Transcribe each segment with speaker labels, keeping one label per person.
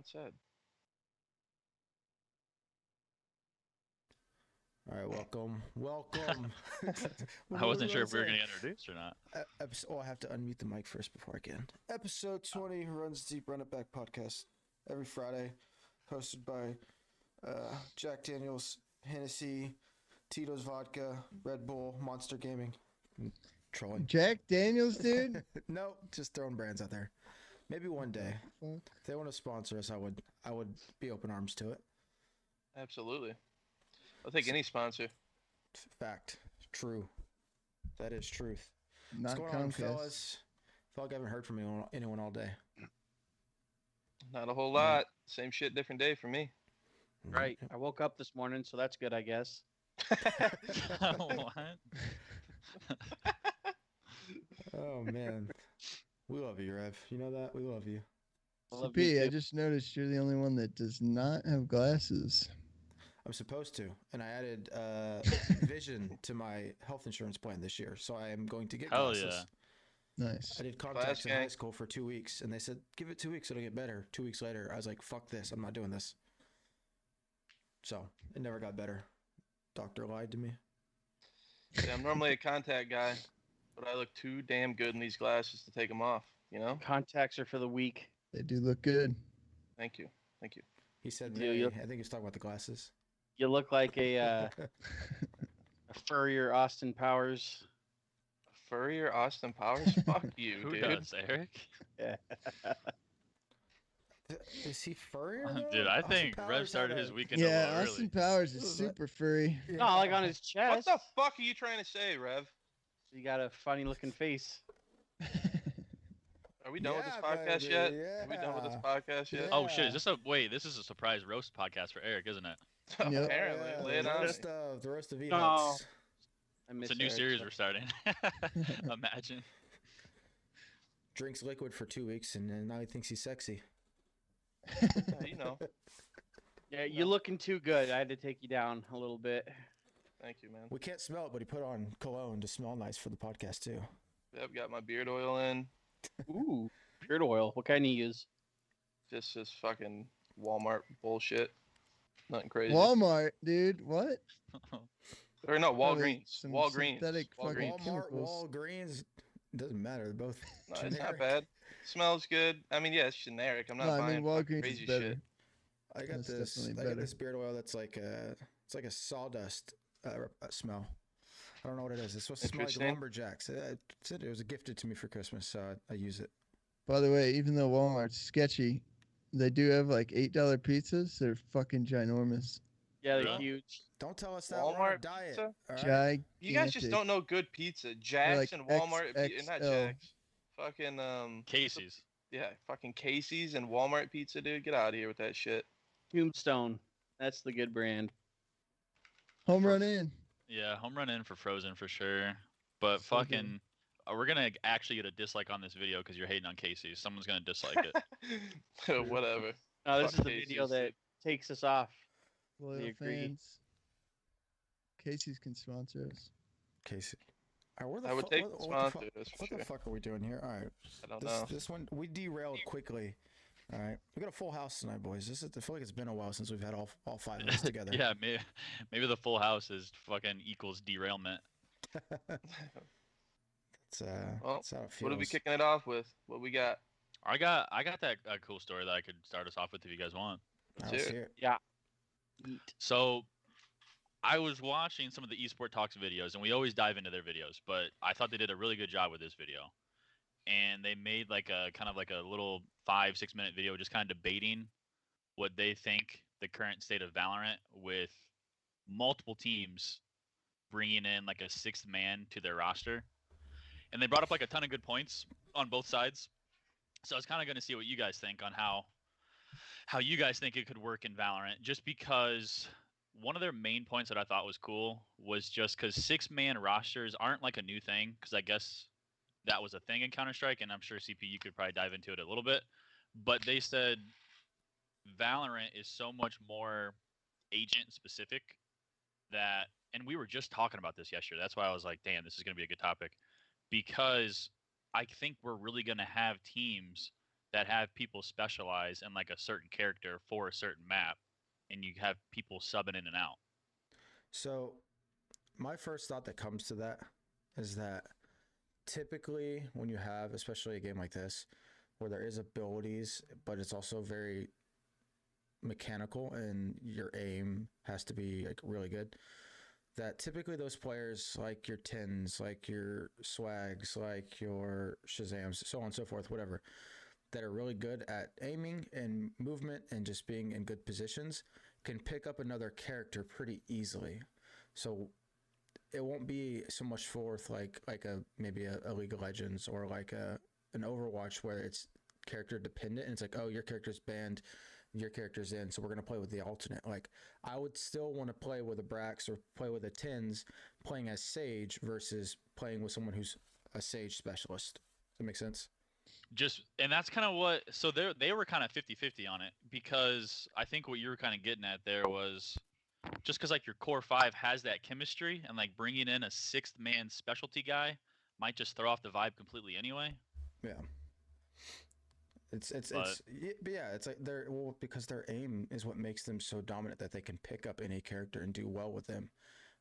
Speaker 1: not said.
Speaker 2: All right, welcome.
Speaker 3: I wasn't sure if we were going to get introduced or not.
Speaker 2: I have to unmute the mic first before I can. Episode 20, RunsDeep Run It Back podcast. Every Friday, hosted by Jack Daniels, Hennessy, Tito's Vodka, Red Bull, Monster Gaming. Trolling.
Speaker 4: Jack Daniels, dude?
Speaker 2: No, just throwing brands out there. Maybe one day. If they want to sponsor us, I would be open arms to it.
Speaker 1: Absolutely. I'll take any sponsor.
Speaker 2: Fact. True. That is truth.
Speaker 4: Not
Speaker 2: What's going on, fellas? Feel like I haven't heard from anyone all day.
Speaker 1: Not a whole lot. Same shit, different day for me.
Speaker 5: Right. I woke up this morning, so that's good, I guess.
Speaker 3: What?
Speaker 2: Oh, man. We love you, Rev. You know that? We love you.
Speaker 4: CP, I just noticed you're the only one that does not have glasses.
Speaker 2: I'm supposed to, and I added vision to my health insurance plan this year, so I am going to get glasses.
Speaker 3: Hell yeah.
Speaker 4: Nice.
Speaker 2: I did contacts in high school for 2 weeks, and they said, give it 2 weeks, it'll get better. 2 weeks later, I was like, fuck this, I'm not doing this. So, it never got better. Doctor lied to me.
Speaker 1: Yeah, I'm normally a contact guy, but I look too damn good in these glasses to take them off, you know?
Speaker 5: Contacts are for the weak.
Speaker 4: They do look good.
Speaker 1: Thank you. Thank you.
Speaker 2: He said,
Speaker 5: I
Speaker 2: think he was talking about the glasses.
Speaker 5: You look like a furrier Austin Powers.
Speaker 1: Furrier Austin Powers? Fuck you,
Speaker 3: Who
Speaker 1: dude.
Speaker 3: does, Eric?
Speaker 5: Yeah.
Speaker 2: Is he furrier?
Speaker 3: Dude, I think Rev started his weekend a
Speaker 4: Yeah,
Speaker 3: little
Speaker 4: Austin
Speaker 3: early.
Speaker 4: Powers is super furry.
Speaker 2: Yeah.
Speaker 5: No, like on his
Speaker 1: What
Speaker 5: chest.
Speaker 1: the fuck are you trying to say, Rev?
Speaker 5: You got a funny looking face.
Speaker 1: Are we done with this
Speaker 2: Yeah,
Speaker 1: podcast
Speaker 2: baby,
Speaker 1: yet? Are we done with this
Speaker 2: yeah.
Speaker 1: podcast yet?
Speaker 3: Oh shit, is this this is a surprise roast podcast for Eric, isn't it?
Speaker 4: Yep.
Speaker 1: Apparently.
Speaker 2: Yeah,
Speaker 1: Lay it on me.
Speaker 2: the roast of
Speaker 5: No.
Speaker 2: E-nuts.
Speaker 5: I miss
Speaker 3: It's a new
Speaker 5: Eric,
Speaker 3: series
Speaker 5: so-
Speaker 3: we're starting. Imagine.
Speaker 2: Drinks liquid for 2 weeks, and then now he thinks he's sexy.
Speaker 1: Yeah, you know.
Speaker 5: Yeah, you're looking too good. I had to take you down a little bit.
Speaker 1: Thank you, man.
Speaker 2: We can't smell it, but he put on cologne to smell nice for the podcast, too.
Speaker 1: Yep, got my beard oil in.
Speaker 5: Ooh, beard oil. What kind do you use?
Speaker 1: Just this fucking Walmart bullshit. Nothing crazy.
Speaker 4: Walmart, dude. What?
Speaker 1: Or no,
Speaker 4: Probably
Speaker 1: Walgreens.
Speaker 4: some
Speaker 1: Walgreens.
Speaker 4: synthetic fucking
Speaker 1: Walgreens.
Speaker 2: Walmart,
Speaker 4: chemicals.
Speaker 2: Walgreens, doesn't matter. They're both
Speaker 1: No,
Speaker 2: generic.
Speaker 1: it's not bad. Smells good. I mean, yeah, it's generic. I'm not
Speaker 4: No, I
Speaker 1: buying
Speaker 4: mean
Speaker 1: fucking
Speaker 4: Walgreens
Speaker 1: crazy
Speaker 4: is better.
Speaker 1: shit.
Speaker 2: I got
Speaker 4: That's
Speaker 2: this.
Speaker 4: definitely
Speaker 2: I got
Speaker 4: better.
Speaker 2: this beard oil that's like a sawdust smell. I don't know what it is. It's supposed to smell like
Speaker 1: Interesting.
Speaker 2: lumberjacks. It was gifted to me for Christmas, so I use it.
Speaker 4: By the way, even though Walmart's sketchy, they do have like $8 pizzas. They're fucking ginormous.
Speaker 5: Yeah, they're
Speaker 3: Yeah.
Speaker 5: huge.
Speaker 2: Don't tell us that we're on a
Speaker 1: Walmart
Speaker 2: diet.
Speaker 1: pizza?
Speaker 2: All right?
Speaker 4: Gigantic.
Speaker 1: You guys just don't know good pizza. Jack's
Speaker 4: like
Speaker 1: and Walmart. Not
Speaker 4: XXL.
Speaker 1: Jack's. Fucking
Speaker 3: Casey's.
Speaker 1: Yeah, fucking Casey's and Walmart pizza, dude. Get out of here with that shit.
Speaker 5: Tombstone. That's the good brand.
Speaker 4: Home run in.
Speaker 3: Yeah, home run in for Frozen for sure. But
Speaker 4: So good.
Speaker 3: fucking, we're gonna actually get a dislike on this video because you're hating on Casey. Someone's gonna dislike it.
Speaker 1: Whatever.
Speaker 5: No, this
Speaker 1: Fuck
Speaker 5: is the video
Speaker 1: Casey's.
Speaker 5: that takes us off.
Speaker 4: Loyal
Speaker 5: agree.
Speaker 4: fans. Casey's can sponsor us.
Speaker 2: Casey. All right, where the
Speaker 1: I would
Speaker 2: fuck-
Speaker 1: take
Speaker 2: what
Speaker 1: the
Speaker 2: the fuck-
Speaker 1: sponsor. That's for
Speaker 2: What
Speaker 1: sure.
Speaker 2: the fuck are we doing here? All right.
Speaker 1: I don't know.
Speaker 2: This one, we derailed quickly. All right. We got a full house tonight, boys. I feel like it's been a while since we've had all 5 of us together.
Speaker 3: Yeah, maybe the full house is fucking equals derailment.
Speaker 2: It's,
Speaker 1: Well,
Speaker 2: that's how it feels.
Speaker 1: What are we kicking it off with? What we got?
Speaker 3: I got that cool story that I could start us off with if you guys want.
Speaker 2: All
Speaker 1: Let's
Speaker 2: right,
Speaker 1: hear
Speaker 2: let's hear it.
Speaker 5: Eat.
Speaker 3: So I was watching some of the Esport Talks videos, and we always dive into their videos, but I thought they did a really good job with this video. And they made like a kind of like a little 5-6 minute video just kind of debating what they think the current state of Valorant, with multiple teams bringing in like a sixth man to their roster. And they brought up like a ton of good points on both sides. So I was kind of going to see what you guys think on how you guys think it could work in Valorant, just because one of their main points that I thought was cool was just because 6-man rosters aren't like a new thing, because I guess that was a thing in Counter-Strike, and I'm sure CP you could probably dive into it a little bit. But they said Valorant is so much more agent specific that, and we were just talking about this yesterday. That's why I was like, damn, this is going to be a good topic, because I think we're really going to have teams that have people specialize in like a certain character for a certain map, and you have people subbing in and out.
Speaker 2: So, my first thought that comes to that is that typically when you have, especially a game like this, where there is abilities, but it's also very mechanical and your aim has to be like really good, that typically those players like your TenZ, like your Swags, like your Shazams, so on and so forth, whatever, that are really good at aiming and movement and just being in good positions can pick up another character pretty easily. So it won't be so much forth like a maybe a League of Legends or like an Overwatch where it's character dependent and it's like, oh, your character's banned, your character's in, so we're gonna play with the alternate. Like I would still want to play with a Brax or play with a TenZ playing as Sage versus playing with someone who's a Sage specialist. Does that make sense?
Speaker 3: And that's kind of what, so they were kind of 50-50 on it, because I think what you were kind of getting at there was just because like your core five has that chemistry, and like bringing in a sixth man specialty guy might just throw off the vibe completely anyway.
Speaker 2: Yeah. But yeah, it's like because their aim is what makes them so dominant that they can pick up any character and do well with them.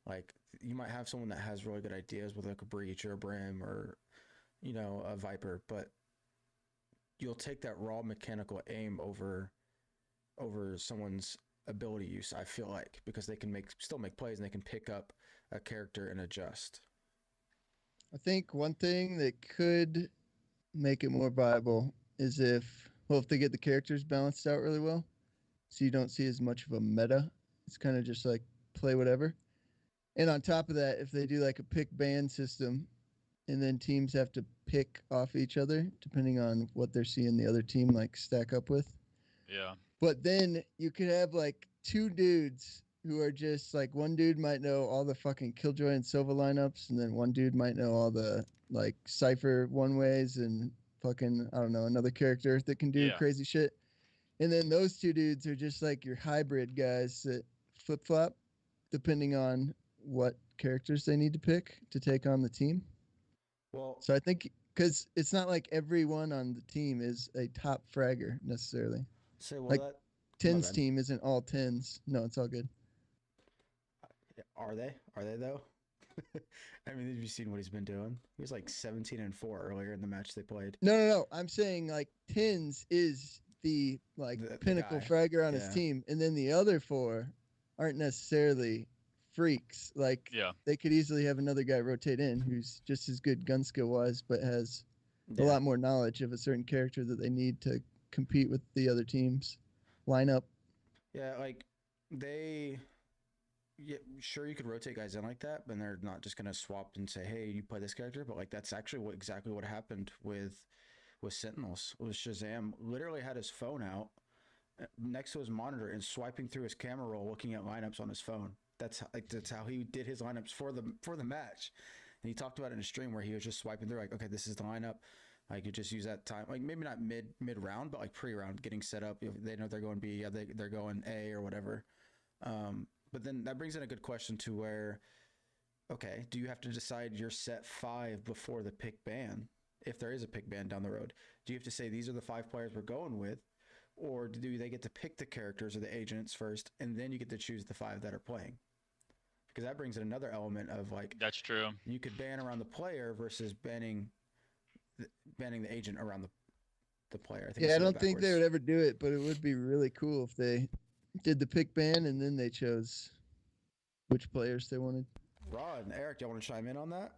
Speaker 2: Like you might have someone that has really good ideas with like a Breach or a Brim or a Viper, but you'll take that raw mechanical aim over someone's ability use, I feel like, because they can still make plays and they can pick up a character and adjust.
Speaker 4: I think one thing that could make it more viable is if they get the characters balanced out really well, so you don't see as much of a meta. It's kind of just like play whatever. And on top of that, if they do like a pick ban system, and then teams have to pick off each other depending on what they're seeing the other team like stack up with.
Speaker 3: Yeah.
Speaker 4: But then you could have like two dudes who are just like, one dude might know all the fucking Killjoy and Sova lineups, and then one dude might know all the like Cypher one ways and fucking, I don't know, another character that can do crazy shit. And then those two dudes are just like your hybrid guys that flip flop depending on what characters they need to pick to take on the team.
Speaker 2: Well,
Speaker 4: so I think because it's not like everyone on the team is a top fragger necessarily. Like TenZ team isn't all TenZ. No, it's all good.
Speaker 2: Are they? Are they though? I mean, have you seen what he's been doing? He was like 17-4 earlier in the match they played.
Speaker 4: No. I'm saying like TenZ is the pinnacle fragger on his team, and then the other four aren't necessarily freaks. Like they could easily have another guy rotate in who's just as good gun skill wise, but has a lot more knowledge of a certain character that they need to compete with the other team's lineup.
Speaker 2: Yeah, like sure you could rotate guys in like that, but they're not just gonna swap and say, hey, you play this character. But like that's actually exactly what happened with Sentinels. With Shazam literally had his phone out next to his monitor and swiping through his camera roll, looking at lineups on his phone. That's how he did his lineups for the match. And he talked about it in a stream where he was just swiping through, like, okay, this is the lineup. Like, you just use that time, like maybe not mid round, but like pre-round, getting set up. If they know they're going B, they're going A or whatever. But then that brings in a good question to where, okay, do you have to decide your set 5 before the pick ban? If there is a pick ban down the road, do you have to say these are the 5 players we're going with? Or do they get to pick the characters or the agents first, and then you get to choose the 5 that are playing? Because that brings in another element of like,
Speaker 3: that's true.
Speaker 2: You could ban around the player versus banning the agent around the player.
Speaker 4: I don't think they would ever do it, but it would be really cool if they did the pick ban and then they chose which players they wanted.
Speaker 2: Rod and Eric, do you want to chime in on that?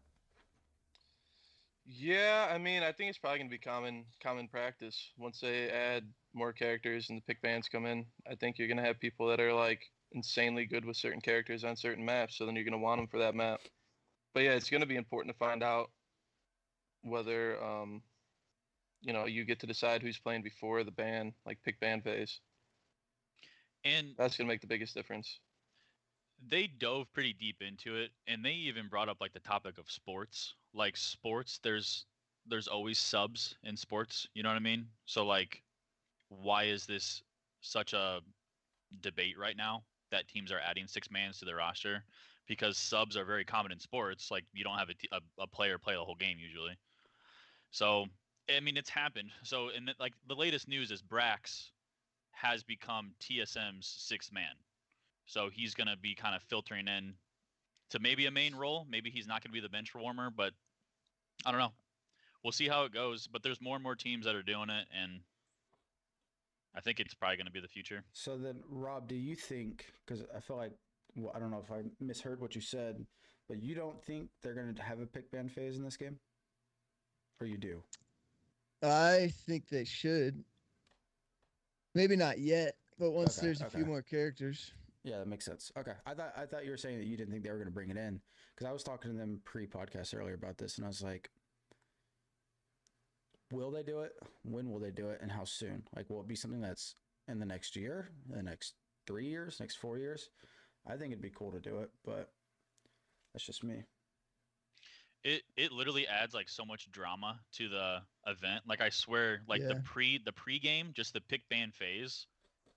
Speaker 1: Yeah, I mean, I think it's probably going to be common practice once they add more characters and the pick bans come in. I think you're going to have people that are like insanely good with certain characters on certain maps, so then you're going to want them for that map. But yeah, it's going to be important to find out whether you get to decide who's playing before the ban, like pick ban phase.
Speaker 3: And
Speaker 1: that's going to make the biggest difference.
Speaker 3: They dove pretty deep into it, and they even brought up like the topic of sports. Like sports, there's always subs in sports, you know what I mean? So like, why is this such a debate right now that teams are adding 6-mans to their roster? Because subs are very common in sports. Like, you don't have a player play the whole game usually. So I mean, it's happened. So, like the latest news is Brax has become TSM's sixth man. So he's gonna be kind of filtering in to maybe a main role. Maybe he's not gonna be the bench warmer, but I don't know. We'll see how it goes. But there's more and more teams that are doing it, and I think it's probably gonna be the future.
Speaker 2: So then, Rob, do you think? Because I feel like, well, I don't know if I misheard what you said, but you don't think they're going to have a pick ban phase in this game, or you do?
Speaker 4: I think they should. Maybe not yet, but once
Speaker 2: Okay,
Speaker 4: there's a few
Speaker 2: okay.
Speaker 4: more characters.
Speaker 2: Yeah, that makes sense. Okay, I thought you were saying that you didn't think they were going to bring it in, because I was talking to them pre-podcast earlier about this, and I was like, will they do it? When will they do it? And how soon? Like, will it be something that's in the next year, the next 3 years, next 4 years? I think it'd be cool to do it, but that's just me.
Speaker 3: It literally adds like so much drama to the event. Like I swear, like
Speaker 4: Yeah.
Speaker 3: the pre-game, just the pick ban phase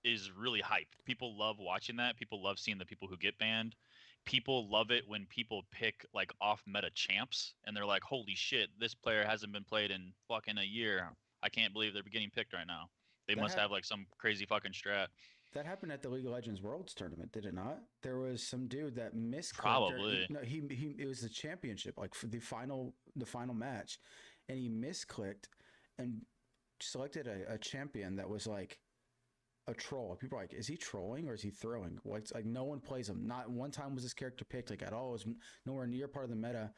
Speaker 3: is really hype. People love watching that. People love seeing the people who get banned. People love it when people pick like off meta champs and they're like, holy shit, this player hasn't been played in fucking a year. I can't believe they're getting picked right now. They
Speaker 2: That
Speaker 3: must
Speaker 2: hap-
Speaker 3: have like some crazy fucking strat.
Speaker 2: That happened at the League of Legends Worlds tournament, did it not? There was some dude that misclicked.
Speaker 3: Probably.
Speaker 2: No, he it was the championship, like for the final match, and he misclicked and selected a champion that was like a troll. People are like, is he trolling or is he throwing? Like, it's like no one plays him. Not one time was this character picked like at all. It was nowhere near part of the meta.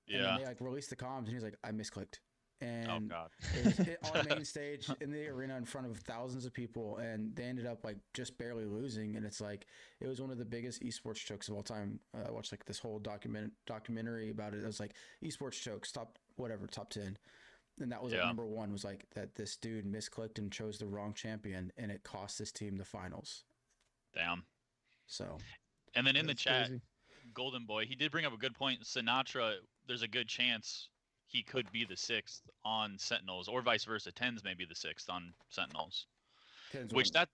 Speaker 2: And then
Speaker 3: Yeah.
Speaker 2: they like released the comms, and he's like, I misclicked.
Speaker 3: Oh
Speaker 2: And
Speaker 3: god.
Speaker 2: it was on main stage in the arena in front of thousands of people, and they ended up like just barely losing. And it's like it was one of the biggest esports chokes of all time. I watched like this whole documentary about it. It was like esports chokes top 10, and that was like
Speaker 3: Yeah.
Speaker 2: number one. Was like that this dude misclicked and chose the wrong champion, and it cost his team the finals.
Speaker 3: Damn.
Speaker 2: So
Speaker 3: And then in the
Speaker 4: That's
Speaker 3: chat,
Speaker 4: crazy.
Speaker 3: Golden Boy, he did bring up a good point. Sinatra, there's a good chance he could be the sixth on Sentinels, or vice versa. TenZ may be the sixth on Sentinels.
Speaker 2: TenZ
Speaker 3: Which
Speaker 2: won.
Speaker 3: that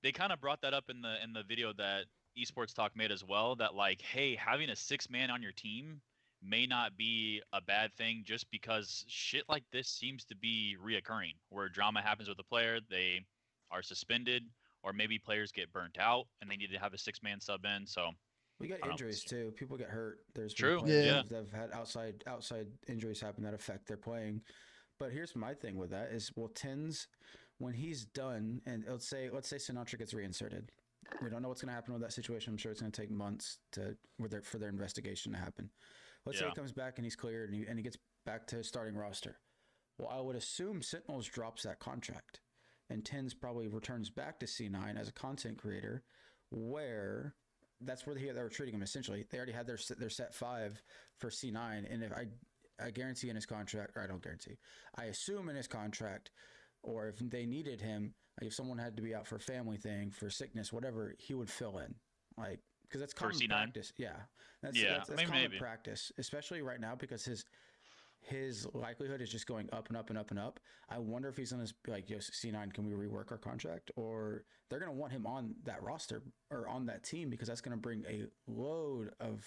Speaker 3: they kind of brought that up in the video that Esports Talk made as well. That like, hey, having a 6-man on your team may not be a bad thing, just because shit like this seems to be reoccurring, where drama happens with a player, they are suspended, or maybe players get burnt out and they need to have a 6-man sub in. So
Speaker 2: We got
Speaker 3: I don't know.
Speaker 2: injuries too. People get hurt. There's been
Speaker 3: True.
Speaker 2: players
Speaker 3: Yeah.
Speaker 2: that have had outside injuries happen that affect their playing. But here's my thing with that is, well, TenZ, when he's done, and let's say Sinatra gets reinserted. We don't know what's going to happen with that situation. I'm sure it's going to take months for their investigation to happen. Let's say
Speaker 3: Yeah.
Speaker 2: he comes back and he's cleared and he gets back to his starting roster. Well, I would assume Sentinels drops that contract, and TenZ probably returns back to C9 as a content creator, where that's where they were treating him essentially. They already had their set 5 for C9, and if I guarantee in his contract, or I don't guarantee, I assume in his contract, or if they needed him, like if someone had to be out for a family thing, for sickness, whatever, he would fill in, like, because that's
Speaker 3: For
Speaker 2: common
Speaker 3: C9?
Speaker 2: practice. Yeah, that's
Speaker 3: I mean,
Speaker 2: common
Speaker 3: maybe.
Speaker 2: practice, especially right now because his likelihood is just going up and up and up and up. I wonder if he's going to be like, yo, C9, can we rework our contract? Or they're going to want him on that roster or on that team, because that's going to bring a load of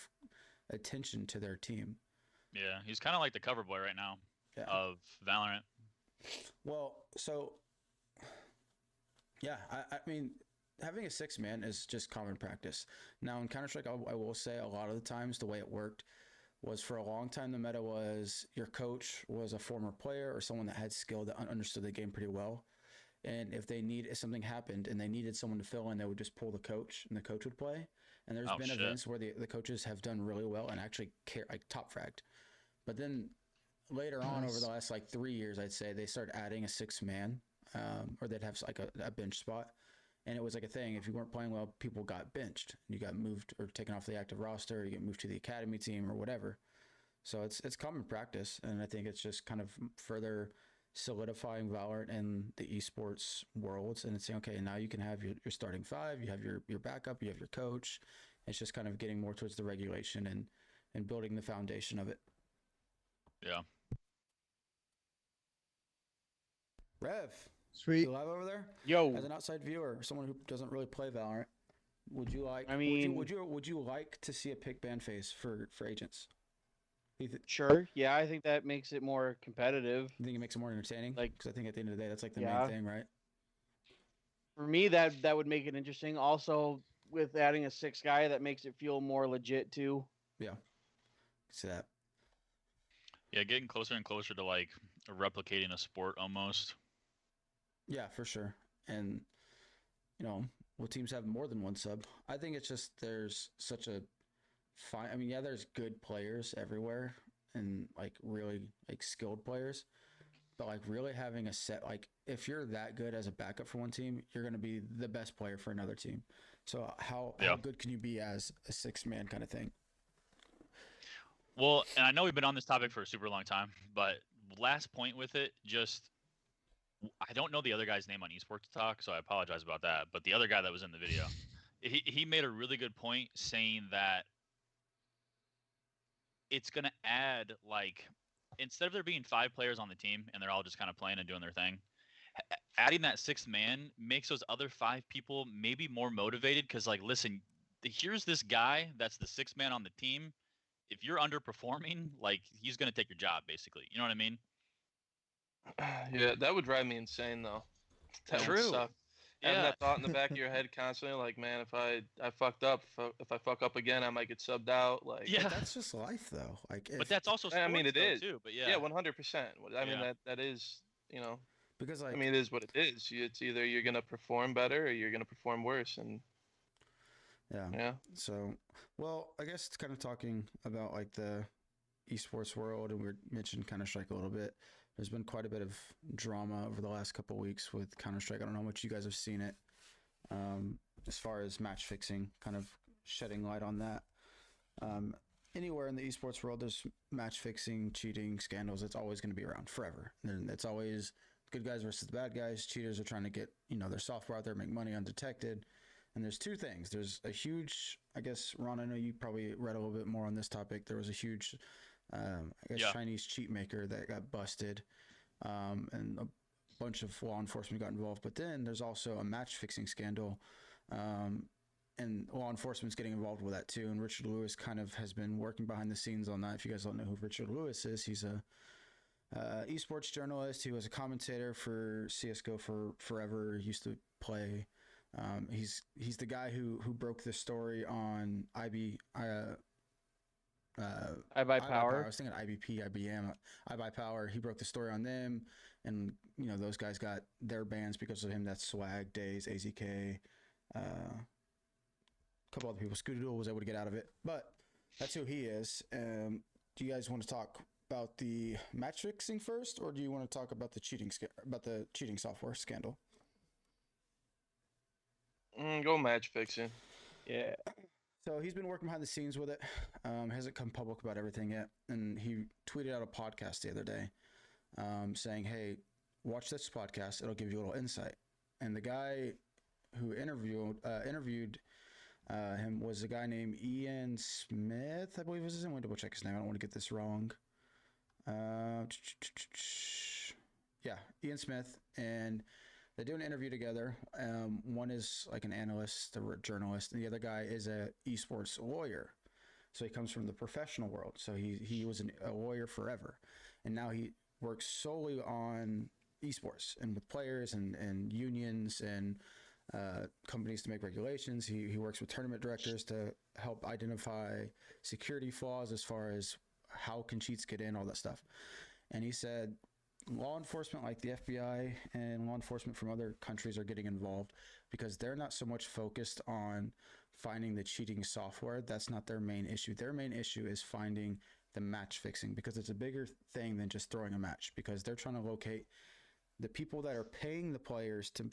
Speaker 2: attention to their team.
Speaker 3: Yeah, he's kind of like the cover boy right now
Speaker 2: Yeah.
Speaker 3: of Valorant.
Speaker 2: Well, so yeah, I mean, having a 6-man is just common practice. Now in Counter-Strike, I will say a lot of the times the way it worked was, for a long time the meta was your coach was a former player or someone that had skill that understood the game pretty well. And if something happened and they needed someone to fill in, they would just pull the coach and the coach would play. And there's
Speaker 3: Oh,
Speaker 2: been
Speaker 3: shit.
Speaker 2: events where the coaches have done really well and actually like top fragged. But then later on, over the last like 3 years, I'd say they started adding a 6-man, or they'd have like a bench spot. And it was like a thing. If you weren't playing well, people got benched. You got moved or taken off the active roster. Or you get moved to the academy team or whatever. So it's common practice, and I think it's just kind of further solidifying Valorant in the esports worlds. And it's saying, okay, now you can have your starting 5, you have your backup, you have your coach. It's just kind of getting more towards the regulation and building the foundation of it.
Speaker 3: Yeah.
Speaker 2: Rev,
Speaker 4: Sweet.
Speaker 2: you live over there?
Speaker 5: Yo,
Speaker 2: As an outside viewer, someone who doesn't really play Valorant, would you like?
Speaker 5: I mean-
Speaker 2: would you like to see a pick ban phase for agents?
Speaker 5: Sure. Yeah, I think that makes it more competitive.
Speaker 2: You think it makes it more entertaining?
Speaker 5: Like,
Speaker 2: Because I think at the end of the day, that's like the
Speaker 5: yeah.
Speaker 2: main thing, right?
Speaker 5: For me, that would make it interesting. Also, with adding a sixth guy, that makes it feel more legit too.
Speaker 2: Yeah. See that.
Speaker 3: Yeah, getting closer and closer to like replicating a sport almost.
Speaker 2: Yeah, for sure. And will teams have more than one sub? I think it's just there's such a fine. I mean, yeah, there's good players everywhere and like really like skilled players, but like really having a set, like if you're that good as a backup for one team, you're going to be the best player for another team. So how good can you be as a 6-man kind of thing?
Speaker 3: Well, and I know we've been on this topic for a super long time, but last point with it, just I don't know the other guy's name on Esports Talk, so I apologize about that. But the other guy that was in the video, he made a really good point saying that it's going to add, like, instead of there being 5 players on the team and they're all just kind of playing and doing their thing, adding that 6th man makes those other 5 people maybe more motivated because, like, listen, here's this guy that's the 6th man on the team. If you're underperforming, like, he's going to take your job, basically. You know what I mean?
Speaker 1: Yeah, that would drive me insane, though. That would suck. Having that thought in the back of your head constantly, like, man, if I fucked up, if I fuck up again, I might get subbed out. Like,
Speaker 2: but that's just life, though. Like,
Speaker 3: but that's also sports,
Speaker 1: I mean, it is
Speaker 3: too. But
Speaker 1: yeah, 100%. I mean, that is,
Speaker 2: because like,
Speaker 1: I mean, it is what it is. It's either you're gonna perform better or you're gonna perform worse, and yeah.
Speaker 2: So, well, I guess it's kind of talking about like the esports world, and we mentioned Counter-Strike a little bit. There's been quite a bit of drama over the last couple of weeks with Counter-Strike. I don't know how much you guys have seen it, as far as match fixing, kind of shedding light on that. Anywhere in the esports world, there's match fixing, cheating, scandals. It's always going to be around forever. And it's always good guys versus the bad guys. Cheaters are trying to get their software out there, make money undetected. And there's 2 things. There's a huge, I guess, Ron, I know you probably read a little bit more on this topic. There was a huge Chinese cheat maker that got busted, and a bunch of law enforcement got involved. But then there's also a match fixing scandal, and law enforcement's getting involved with that too. And Richard Lewis kind of has been working behind the scenes on that. If you guys don't know who Richard Lewis is, he's a esports journalist. He was a commentator for CSGO for forever. He used to play. He's the guy who broke the story on iBuy Power. I was thinking IBP, IBM, iBuy Power. He broke the story on them, and those guys got their bans because of him. That's Swag, Days, AZK, a couple other people. Scooter was able to get out of it, but that's who he is. Do you guys want to talk about the match fixing first, or do you want to talk about the cheating software scandal?
Speaker 1: Go match fixing.
Speaker 5: Yeah.
Speaker 2: So he's been working behind the scenes with it. Hasn't come public about everything yet. And he tweeted out a podcast the other day saying, hey, watch this podcast. It'll give you a little insight. And the guy who interviewed him was a guy named Ian Smith, I believe was his name. I'm going to double check his name. I don't want to get this wrong. Yeah, Ian Smith. And they do an interview together. One is like an analyst, a journalist, and the other guy is a esports lawyer. So he comes from the professional world. So he was a lawyer forever, and now he works solely on esports and with players and unions and companies to make regulations. He works with tournament directors to help identify security flaws as far as how can cheats get in, all that stuff. And he said, law enforcement like the FBI and law enforcement from other countries are getting involved because they're not so much focused on finding the cheating software. That's not their main issue. Their main issue is finding the match fixing, because it's a bigger thing than just throwing a match, because they're trying to locate the people that are paying the players to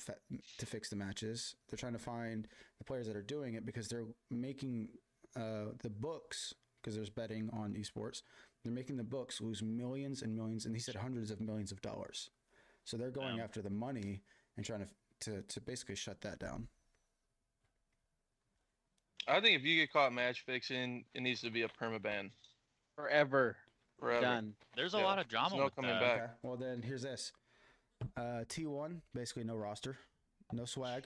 Speaker 2: fix the matches. They're trying to find the players that are doing it, because they're making the books, because there's betting on esports. They're making the books lose millions and millions, and he said hundreds of millions of dollars. So they're going after the money and trying to basically shut that down.
Speaker 1: I think if you get caught match fixing, it needs to be a permaban.
Speaker 5: Forever.
Speaker 1: Done.
Speaker 3: There's a lot of drama with
Speaker 1: coming
Speaker 3: that.
Speaker 1: back.
Speaker 2: Okay. Well, then here's this. T1, basically no roster, no swag,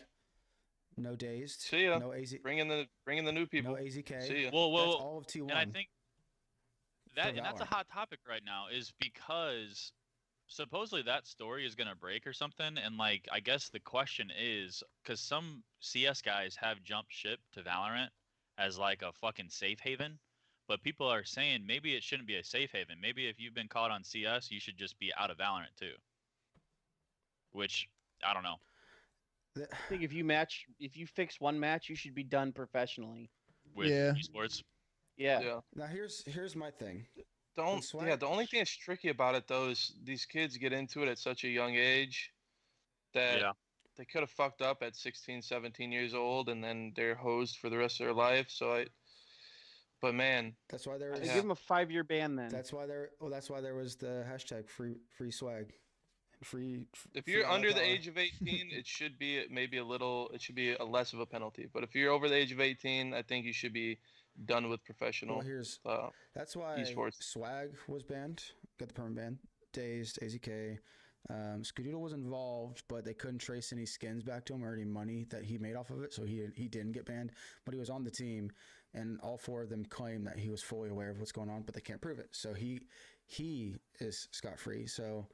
Speaker 2: no dazed.
Speaker 1: See ya.
Speaker 2: No AZ.
Speaker 1: Bring in the new people.
Speaker 2: No AZK.
Speaker 1: See ya.
Speaker 3: Well,
Speaker 2: That's all of T1.
Speaker 3: and I think and that's a
Speaker 2: Valorant.
Speaker 3: hot topic right now, is because supposedly that story is gonna break or something, and like I guess the question is because some CS guys have jumped ship to Valorant as like a fucking safe haven, but people are saying maybe it shouldn't be a safe haven. Maybe if you've been caught on CS, you should just be out of Valorant too. Which I don't know.
Speaker 2: The-
Speaker 5: I think if you fix one match, you should be done professionally.
Speaker 3: With
Speaker 4: Yeah.
Speaker 3: esports.
Speaker 5: Yeah.
Speaker 1: Yeah.
Speaker 2: Now here's my thing.
Speaker 1: The only thing that's tricky about it though is these kids get into it at such a young age that
Speaker 3: Yeah.
Speaker 1: they could have fucked up at 16, 17 years old and then they're hosed for the rest of their life. But man,
Speaker 2: That's why there
Speaker 5: So
Speaker 2: was.
Speaker 1: Yeah.
Speaker 5: give them a 5-year ban then.
Speaker 2: That's why there. Well, that's why there was the hashtag free swag, free.
Speaker 1: if
Speaker 2: free
Speaker 1: you're
Speaker 2: all
Speaker 1: under
Speaker 2: that
Speaker 1: the
Speaker 2: dollar.
Speaker 1: age of 18, it should be maybe it should be a less of a penalty. But if you're over the age of 18, I think you should be done with
Speaker 2: Well,
Speaker 1: professional
Speaker 2: that's why
Speaker 1: esports.
Speaker 2: swag was banned. Got the permanent ban. Dazed, AZK. Skadoodle was involved, but they couldn't trace any skins back to him or any money that he made off of it, so he didn't get banned. But he was on the team, and all 4 of them claim that he was fully aware of what's going on, but they can't prove it. So he is scot free. So,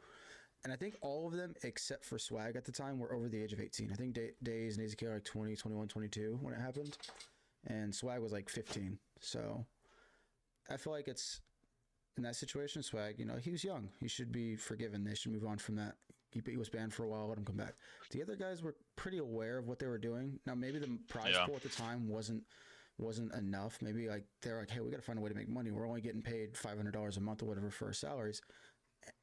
Speaker 2: and I think all of them except for Swag at the time were over the age of 18. I think Days and AZK were like 20, 21, 22 when it happened, and Swag was like 15. So I feel like it's in that situation, Swag, he was young. He should be forgiven. They should move on from that. He was banned for a while. Let him come back. The other guys were pretty aware of what they were doing. Now, maybe the prize pool at the time wasn't enough. Maybe like they're like, hey, we got to find a way to make money. We're only getting paid $500 a month or whatever for our salaries,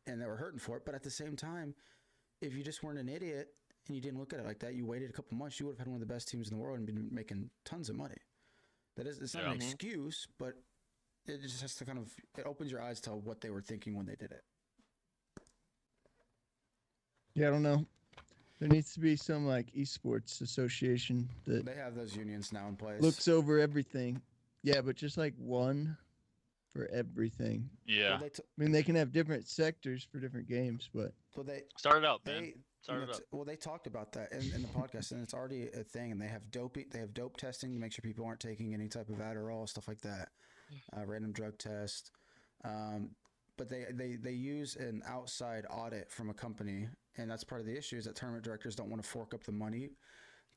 Speaker 2: and they were hurting for it. But at the same time, if you just weren't an idiot and you didn't look at it like that, you waited a couple months, you would have had one of the best teams in the world and been making tons of money. It's not an excuse, but it just has to it opens your eyes to what they were thinking when they did it.
Speaker 4: Yeah, I don't know. There needs to be some like Esports Association that
Speaker 2: They have those unions now in place.
Speaker 4: looks over everything. Yeah, but just like one for everything.
Speaker 3: Yeah.
Speaker 2: Well,
Speaker 4: I mean, they can have different sectors for different games, but
Speaker 2: they
Speaker 3: Start it out, man. Start it up.
Speaker 2: well, they talked about that in the podcast, and it's already a thing. And they have dope testing to make sure people aren't taking any type of Adderall, stuff like that. Random drug test. But they use an outside audit from a company, and that's part of the issue is that tournament directors don't want to fork up the money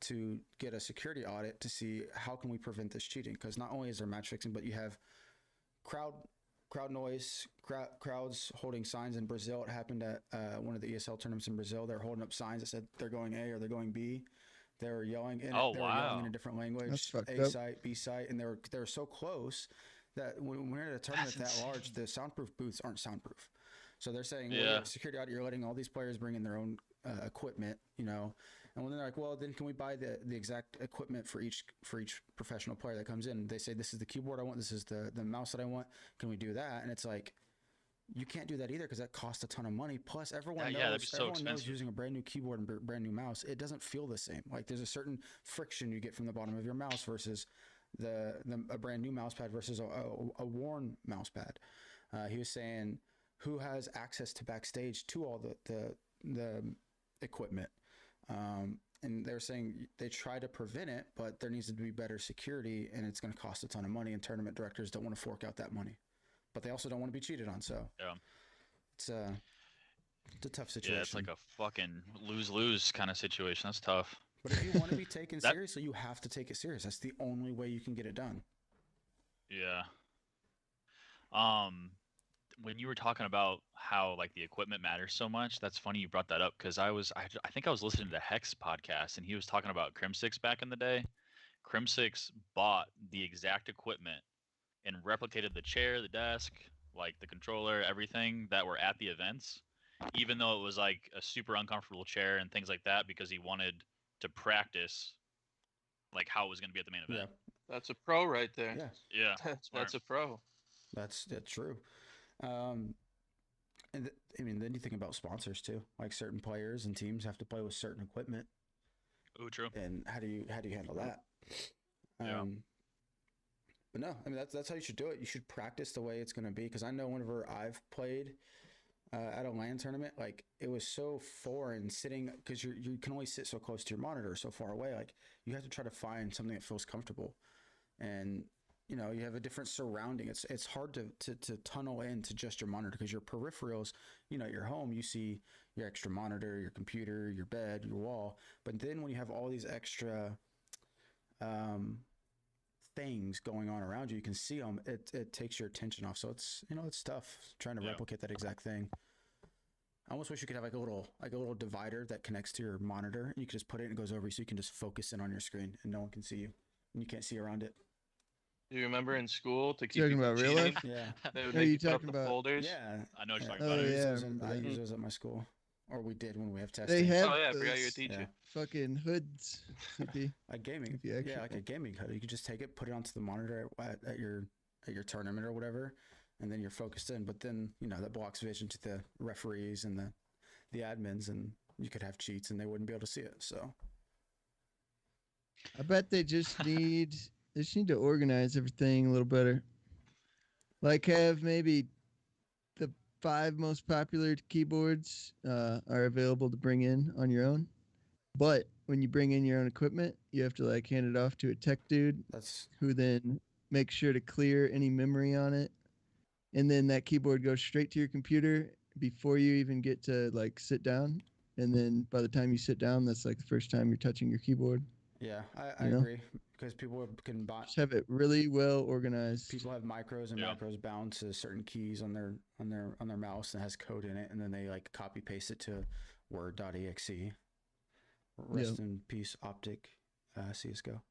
Speaker 2: to get a security audit to see how can we prevent this cheating, because not only is there match fixing, but you have crowd noise, crowds holding signs in Brazil. It happened at one of the ESL tournaments in Brazil. They're holding up signs that said they're going A or they're going B. They were yelling in
Speaker 3: Oh,
Speaker 2: they were yelling in a different language,
Speaker 4: That's fucked
Speaker 2: A
Speaker 4: up.
Speaker 2: site, B site, and they were so close that when we're at a tournament
Speaker 3: That's
Speaker 2: that
Speaker 3: insane.
Speaker 2: large, the soundproof booths aren't soundproof. So they're saying,
Speaker 3: Yeah.
Speaker 2: well, security audit, you're letting all these players bring in their own equipment, And when they're like, well, then can we buy the exact equipment for each professional player that comes in? They say, this is the keyboard I want, this is the mouse that I want. Can we do that? And it's like, you can't do that either because that costs a ton of money. Plus, everyone
Speaker 3: that'd be so
Speaker 2: knows
Speaker 3: expensive.
Speaker 2: using a brand new keyboard and brand new mouse, it doesn't feel the same. Like there's a certain friction you get from the bottom of your mouse versus a brand new mouse pad versus a worn mouse pad. He was saying, who has access to backstage to all the equipment? And they're saying they try to prevent it, but there needs to be better security, and it's going to cost a ton of money. And tournament directors don't want to fork out that money, but they also don't want to be cheated on. So
Speaker 3: Yeah.
Speaker 2: it's a tough situation.
Speaker 3: Yeah, it's like a fucking lose-lose kind of situation. That's tough.
Speaker 2: But if you want to be taken
Speaker 3: That-
Speaker 2: seriously, you have to take it serious. That's the only way you can get it done.
Speaker 3: Yeah. When you were talking about how like the equipment matters so much, that's funny you brought that up because I think I was listening to the Hex podcast and he was talking about Crimsix back in the day. Crimsix bought the exact equipment and replicated the chair, the desk, like the controller, everything that were at the events, even though it was like a super uncomfortable chair and things like that because he wanted to practice like how it was going to be at the main event.
Speaker 1: That's a pro right there.
Speaker 2: Yeah,
Speaker 3: Yeah.
Speaker 1: That's a pro.
Speaker 2: that's true. Then you think about sponsors too. Like certain players and teams have to play with certain equipment,
Speaker 3: Ooh, true.
Speaker 2: and how do you handle that?
Speaker 3: Yeah.
Speaker 2: But no, I mean that's how you should do it. You should practice the way it's going to be. Because I know whenever I've played at a LAN tournament, like it was so foreign sitting because you can only sit so close to your monitor, so far away. Like you have to try to find something that feels comfortable, and you have a different surrounding. It's hard to tunnel into just your monitor because your peripherals, at your home, you see your extra monitor, your computer, your bed, your wall. But then when you have all these extra things going on around you, you can see them. It takes your attention off. So it's it's tough trying to replicate that exact thing. I almost wish you could have like a little divider that connects to your monitor, and you can just put it and it goes over you, so you can just focus in on your screen and no one can see you, and you can't see around it.
Speaker 1: Do you remember in school to keep
Speaker 4: Talking
Speaker 1: you from
Speaker 4: about real
Speaker 1: cheating?
Speaker 4: life?
Speaker 2: Yeah,
Speaker 1: They would
Speaker 4: Are
Speaker 1: make
Speaker 4: you
Speaker 1: you put up
Speaker 4: talking
Speaker 1: the
Speaker 4: about-
Speaker 1: folders.
Speaker 2: yeah.
Speaker 3: I know what you're talking
Speaker 4: Oh,
Speaker 3: about.
Speaker 2: I use
Speaker 4: yeah, I
Speaker 2: those
Speaker 4: remember
Speaker 2: I
Speaker 4: that.
Speaker 2: use those at my school, or we did when we have testing.
Speaker 4: They have
Speaker 1: Oh yeah, I forgot you were
Speaker 4: those
Speaker 1: teaching.
Speaker 2: Yeah.
Speaker 4: fucking hoods, CP.
Speaker 2: A gaming,
Speaker 4: If you actually-
Speaker 2: like a gaming hoodie. You could just take it, put it onto the monitor at your tournament or whatever, and then you're focused in. But then that blocks vision to the referees and the admins, and you could have cheats and they wouldn't be able to see it. So
Speaker 4: I bet they just need to organize everything a little better. Like have maybe the 5 most popular keyboards are available to bring in on your own. But when you bring in your own equipment, you have to like hand it off to a tech dude
Speaker 2: that's
Speaker 4: who then makes sure to clear any memory on it. And then that keyboard goes straight to your computer before you even get to like sit down. And then by the time you sit down, that's like the first time you're touching your keyboard.
Speaker 2: yeah, I
Speaker 4: You know?
Speaker 2: agree, because people can buy.
Speaker 4: Just have it really well organized.
Speaker 2: People have micros and
Speaker 3: Yeah.
Speaker 2: macros bound to certain keys on their mouse and has code in it, and then they like copy paste it to word.exe. Rest in peace, Optic, CSGO.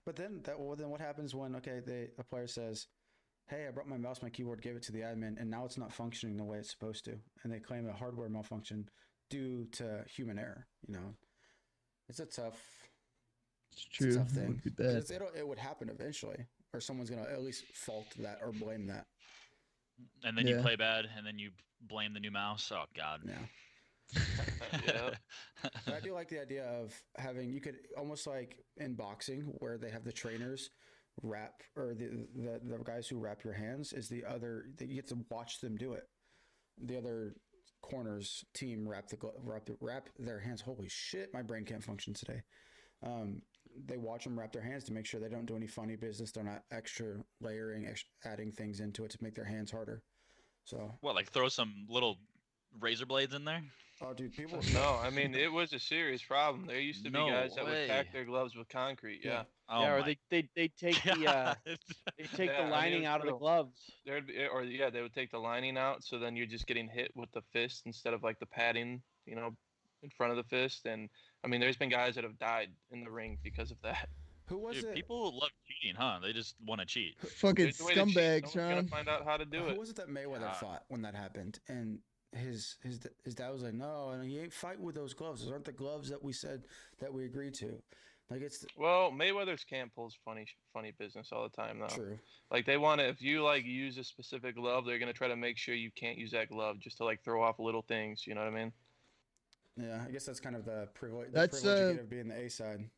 Speaker 2: But then what happens when a player says, "Hey, I brought my mouse, my keyboard, gave it to the admin, and now it's not functioning the way it's supposed to," and they claim a hardware malfunction due to human error. It's a tough.
Speaker 4: It's true.
Speaker 2: It's a tough
Speaker 4: That
Speaker 2: thing.
Speaker 4: would be bad.
Speaker 2: 'Cause it would happen eventually, or someone's gonna at least fault that or blame that.
Speaker 3: And then you
Speaker 4: Yeah.
Speaker 3: play bad, and then you blame the new mouse. Oh God.
Speaker 2: Yeah.
Speaker 1: Yep.
Speaker 2: But I do like the idea of having, you could almost like in boxing where they have the trainers wrap, or the guys who wrap your hands is the other, that you get to watch them do it. The other corners team wrap their hands. Holy shit, my brain can't function today. They watch them wrap their hands to make sure they don't do any funny business. They're not extra layering, adding things into it to make their hands harder. So,
Speaker 3: What, like throw some little razor blades in there?
Speaker 2: oh dude, people.
Speaker 1: No, I mean it was a serious problem. There used to be
Speaker 3: No
Speaker 1: guys that would pack
Speaker 3: way.
Speaker 1: their gloves with concrete. Yeah.
Speaker 3: Oh
Speaker 5: yeah, or
Speaker 3: my
Speaker 5: they take the
Speaker 3: God.
Speaker 5: they take
Speaker 1: Yeah, I
Speaker 5: the
Speaker 1: mean,
Speaker 5: lining
Speaker 1: it's
Speaker 5: out of the
Speaker 1: brutal.
Speaker 5: gloves.
Speaker 1: There'd be, or yeah, they would take the lining out, so then you're just getting hit with the fist instead of like the padding, in front of the fist. And I mean, there's been guys that have died in the ring because of that.
Speaker 2: Who was
Speaker 3: Dude,
Speaker 2: it?
Speaker 3: people love cheating, huh? They just want to cheat.
Speaker 4: Fucking
Speaker 1: There's a way to cheat.
Speaker 4: scumbags,
Speaker 1: Someone's gonna
Speaker 4: Sean.
Speaker 1: find out how to do
Speaker 2: Who
Speaker 1: it.
Speaker 2: was it that Mayweather
Speaker 3: God.
Speaker 2: fought when that happened? And his dad was like, "No, and he ain't fighting with those gloves. Those aren't the gloves that we said that we agreed to." Like, it's
Speaker 1: Well, Mayweather's camp pulls funny business all the time, though.
Speaker 2: true.
Speaker 1: Like they want to, if you like use a specific glove, they're gonna try to make sure you can't use that glove just to like throw off little things. You know what I mean?
Speaker 2: Yeah, I guess that's kind of the privilege.
Speaker 4: That's,
Speaker 2: you get of being the A side.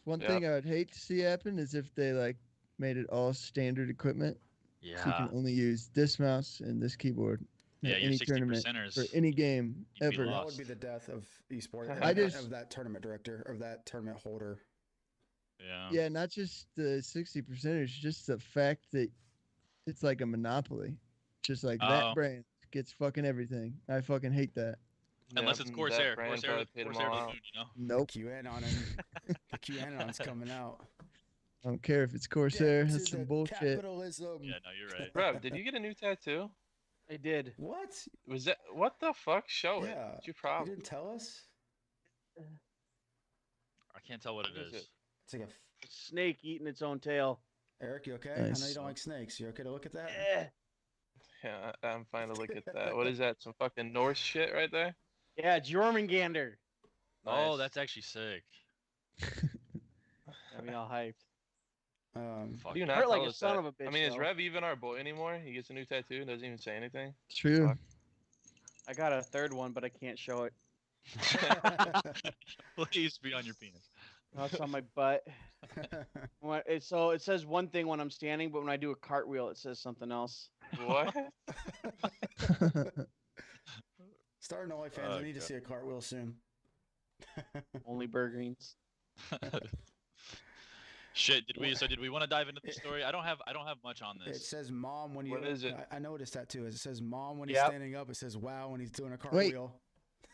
Speaker 4: One
Speaker 1: Yeah.
Speaker 4: thing I would hate to see happen is if they like made it all standard equipment, so you
Speaker 3: Yeah.
Speaker 4: can only use this mouse and this keyboard
Speaker 3: Yeah,
Speaker 4: at
Speaker 3: your
Speaker 4: any
Speaker 3: 60
Speaker 4: tournament
Speaker 3: percenters.
Speaker 4: for any game
Speaker 3: You'd be
Speaker 4: ever.
Speaker 2: That
Speaker 3: lost.
Speaker 2: would be the death of esports.
Speaker 1: I
Speaker 2: of that tournament director, of that tournament holder.
Speaker 3: Yeah.
Speaker 4: Yeah, not just the 60%, just the fact that it's like a monopoly. Just like
Speaker 3: Oh.
Speaker 4: that brand gets fucking everything. I fucking hate that.
Speaker 3: Unless
Speaker 1: Yep,
Speaker 3: it's
Speaker 1: and
Speaker 3: Corsair.
Speaker 1: That brand
Speaker 3: Corsair,
Speaker 1: probably paid 'em
Speaker 3: Corsair
Speaker 1: all
Speaker 3: to the
Speaker 1: out.
Speaker 3: moon, you know?
Speaker 4: Nope.
Speaker 2: The QAnon's coming out.
Speaker 4: I don't care if it's Corsair.
Speaker 2: Death
Speaker 4: That's
Speaker 2: to
Speaker 4: some
Speaker 2: the
Speaker 4: bullshit.
Speaker 2: Capitalism.
Speaker 3: Yeah, no, you're right.
Speaker 1: Rev, did you get a new tattoo?
Speaker 5: I did.
Speaker 2: What?
Speaker 1: Was that what the fuck? Show it.
Speaker 2: Yeah.
Speaker 1: What's your
Speaker 2: You
Speaker 1: problem?
Speaker 2: didn't tell us?
Speaker 3: I can't tell what it
Speaker 1: What is
Speaker 3: is.
Speaker 1: it?
Speaker 2: It's like
Speaker 5: A snake eating its own tail.
Speaker 2: Eric, you okay? I know
Speaker 4: Nice.
Speaker 2: you don't like snakes. You okay to look at that?
Speaker 5: Eh.
Speaker 1: Yeah, I'm fine to look at that. What is that? Some fucking Norse shit right there?
Speaker 5: Yeah, Jormungandr.
Speaker 3: Oh,
Speaker 1: Nice.
Speaker 3: that's actually sick.
Speaker 5: Got me all hyped.
Speaker 3: Fuck.
Speaker 1: Do you
Speaker 3: yeah.
Speaker 1: not
Speaker 5: Hurt like
Speaker 1: tell
Speaker 5: a
Speaker 1: us
Speaker 5: son
Speaker 1: that?
Speaker 5: of a bitch,
Speaker 1: I mean, is
Speaker 5: though.
Speaker 1: Rev even our boy anymore? He gets a new tattoo and doesn't even say anything.
Speaker 4: True.
Speaker 1: Fuck.
Speaker 5: I got a third one, but I can't show it.
Speaker 3: Please be on your penis.
Speaker 5: No, it's on my butt. So it says one thing when I'm standing, but when I do a cartwheel, it says something else.
Speaker 1: What?
Speaker 2: Starting OnlyFans, I need to
Speaker 3: Okay.
Speaker 2: see a cartwheel soon.
Speaker 5: Only Burgerings.
Speaker 3: Shit, did we want to dive into the story? I don't have much on
Speaker 2: It
Speaker 3: this.
Speaker 2: says mom when you.
Speaker 1: What is it?
Speaker 2: I noticed that too. It says mom when he's
Speaker 5: Yep.
Speaker 2: standing up. It says wow when he's doing a
Speaker 4: Wait.
Speaker 2: cartwheel.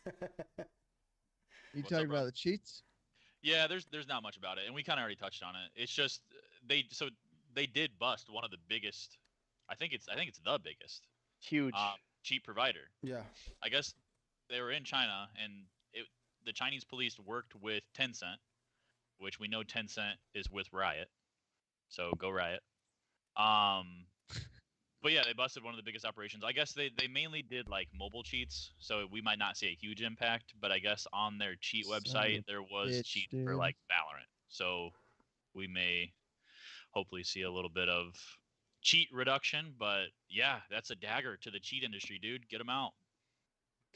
Speaker 4: You
Speaker 3: What's
Speaker 4: talking
Speaker 3: up, bro?
Speaker 4: about the cheats?
Speaker 3: Yeah, there's not much about it, and we kind of already touched on it. It's just they did bust one of the biggest. I think it's the biggest
Speaker 5: Huge.
Speaker 3: cheat provider.
Speaker 2: Yeah.
Speaker 3: I guess they were in China, and the Chinese police worked with TenZ, which we know TenZ is with Riot. So go Riot. But yeah, they busted one of the biggest operations. I guess they mainly did like mobile cheats, so we might not see a huge impact. But I guess on their cheat
Speaker 4: Son of
Speaker 3: website
Speaker 4: a
Speaker 3: there was
Speaker 4: bitch,
Speaker 3: cheat for
Speaker 4: dude.
Speaker 3: like Valorant. So we may hopefully see a little bit of cheat reduction. But yeah, that's a dagger to the cheat industry, dude. Get them out.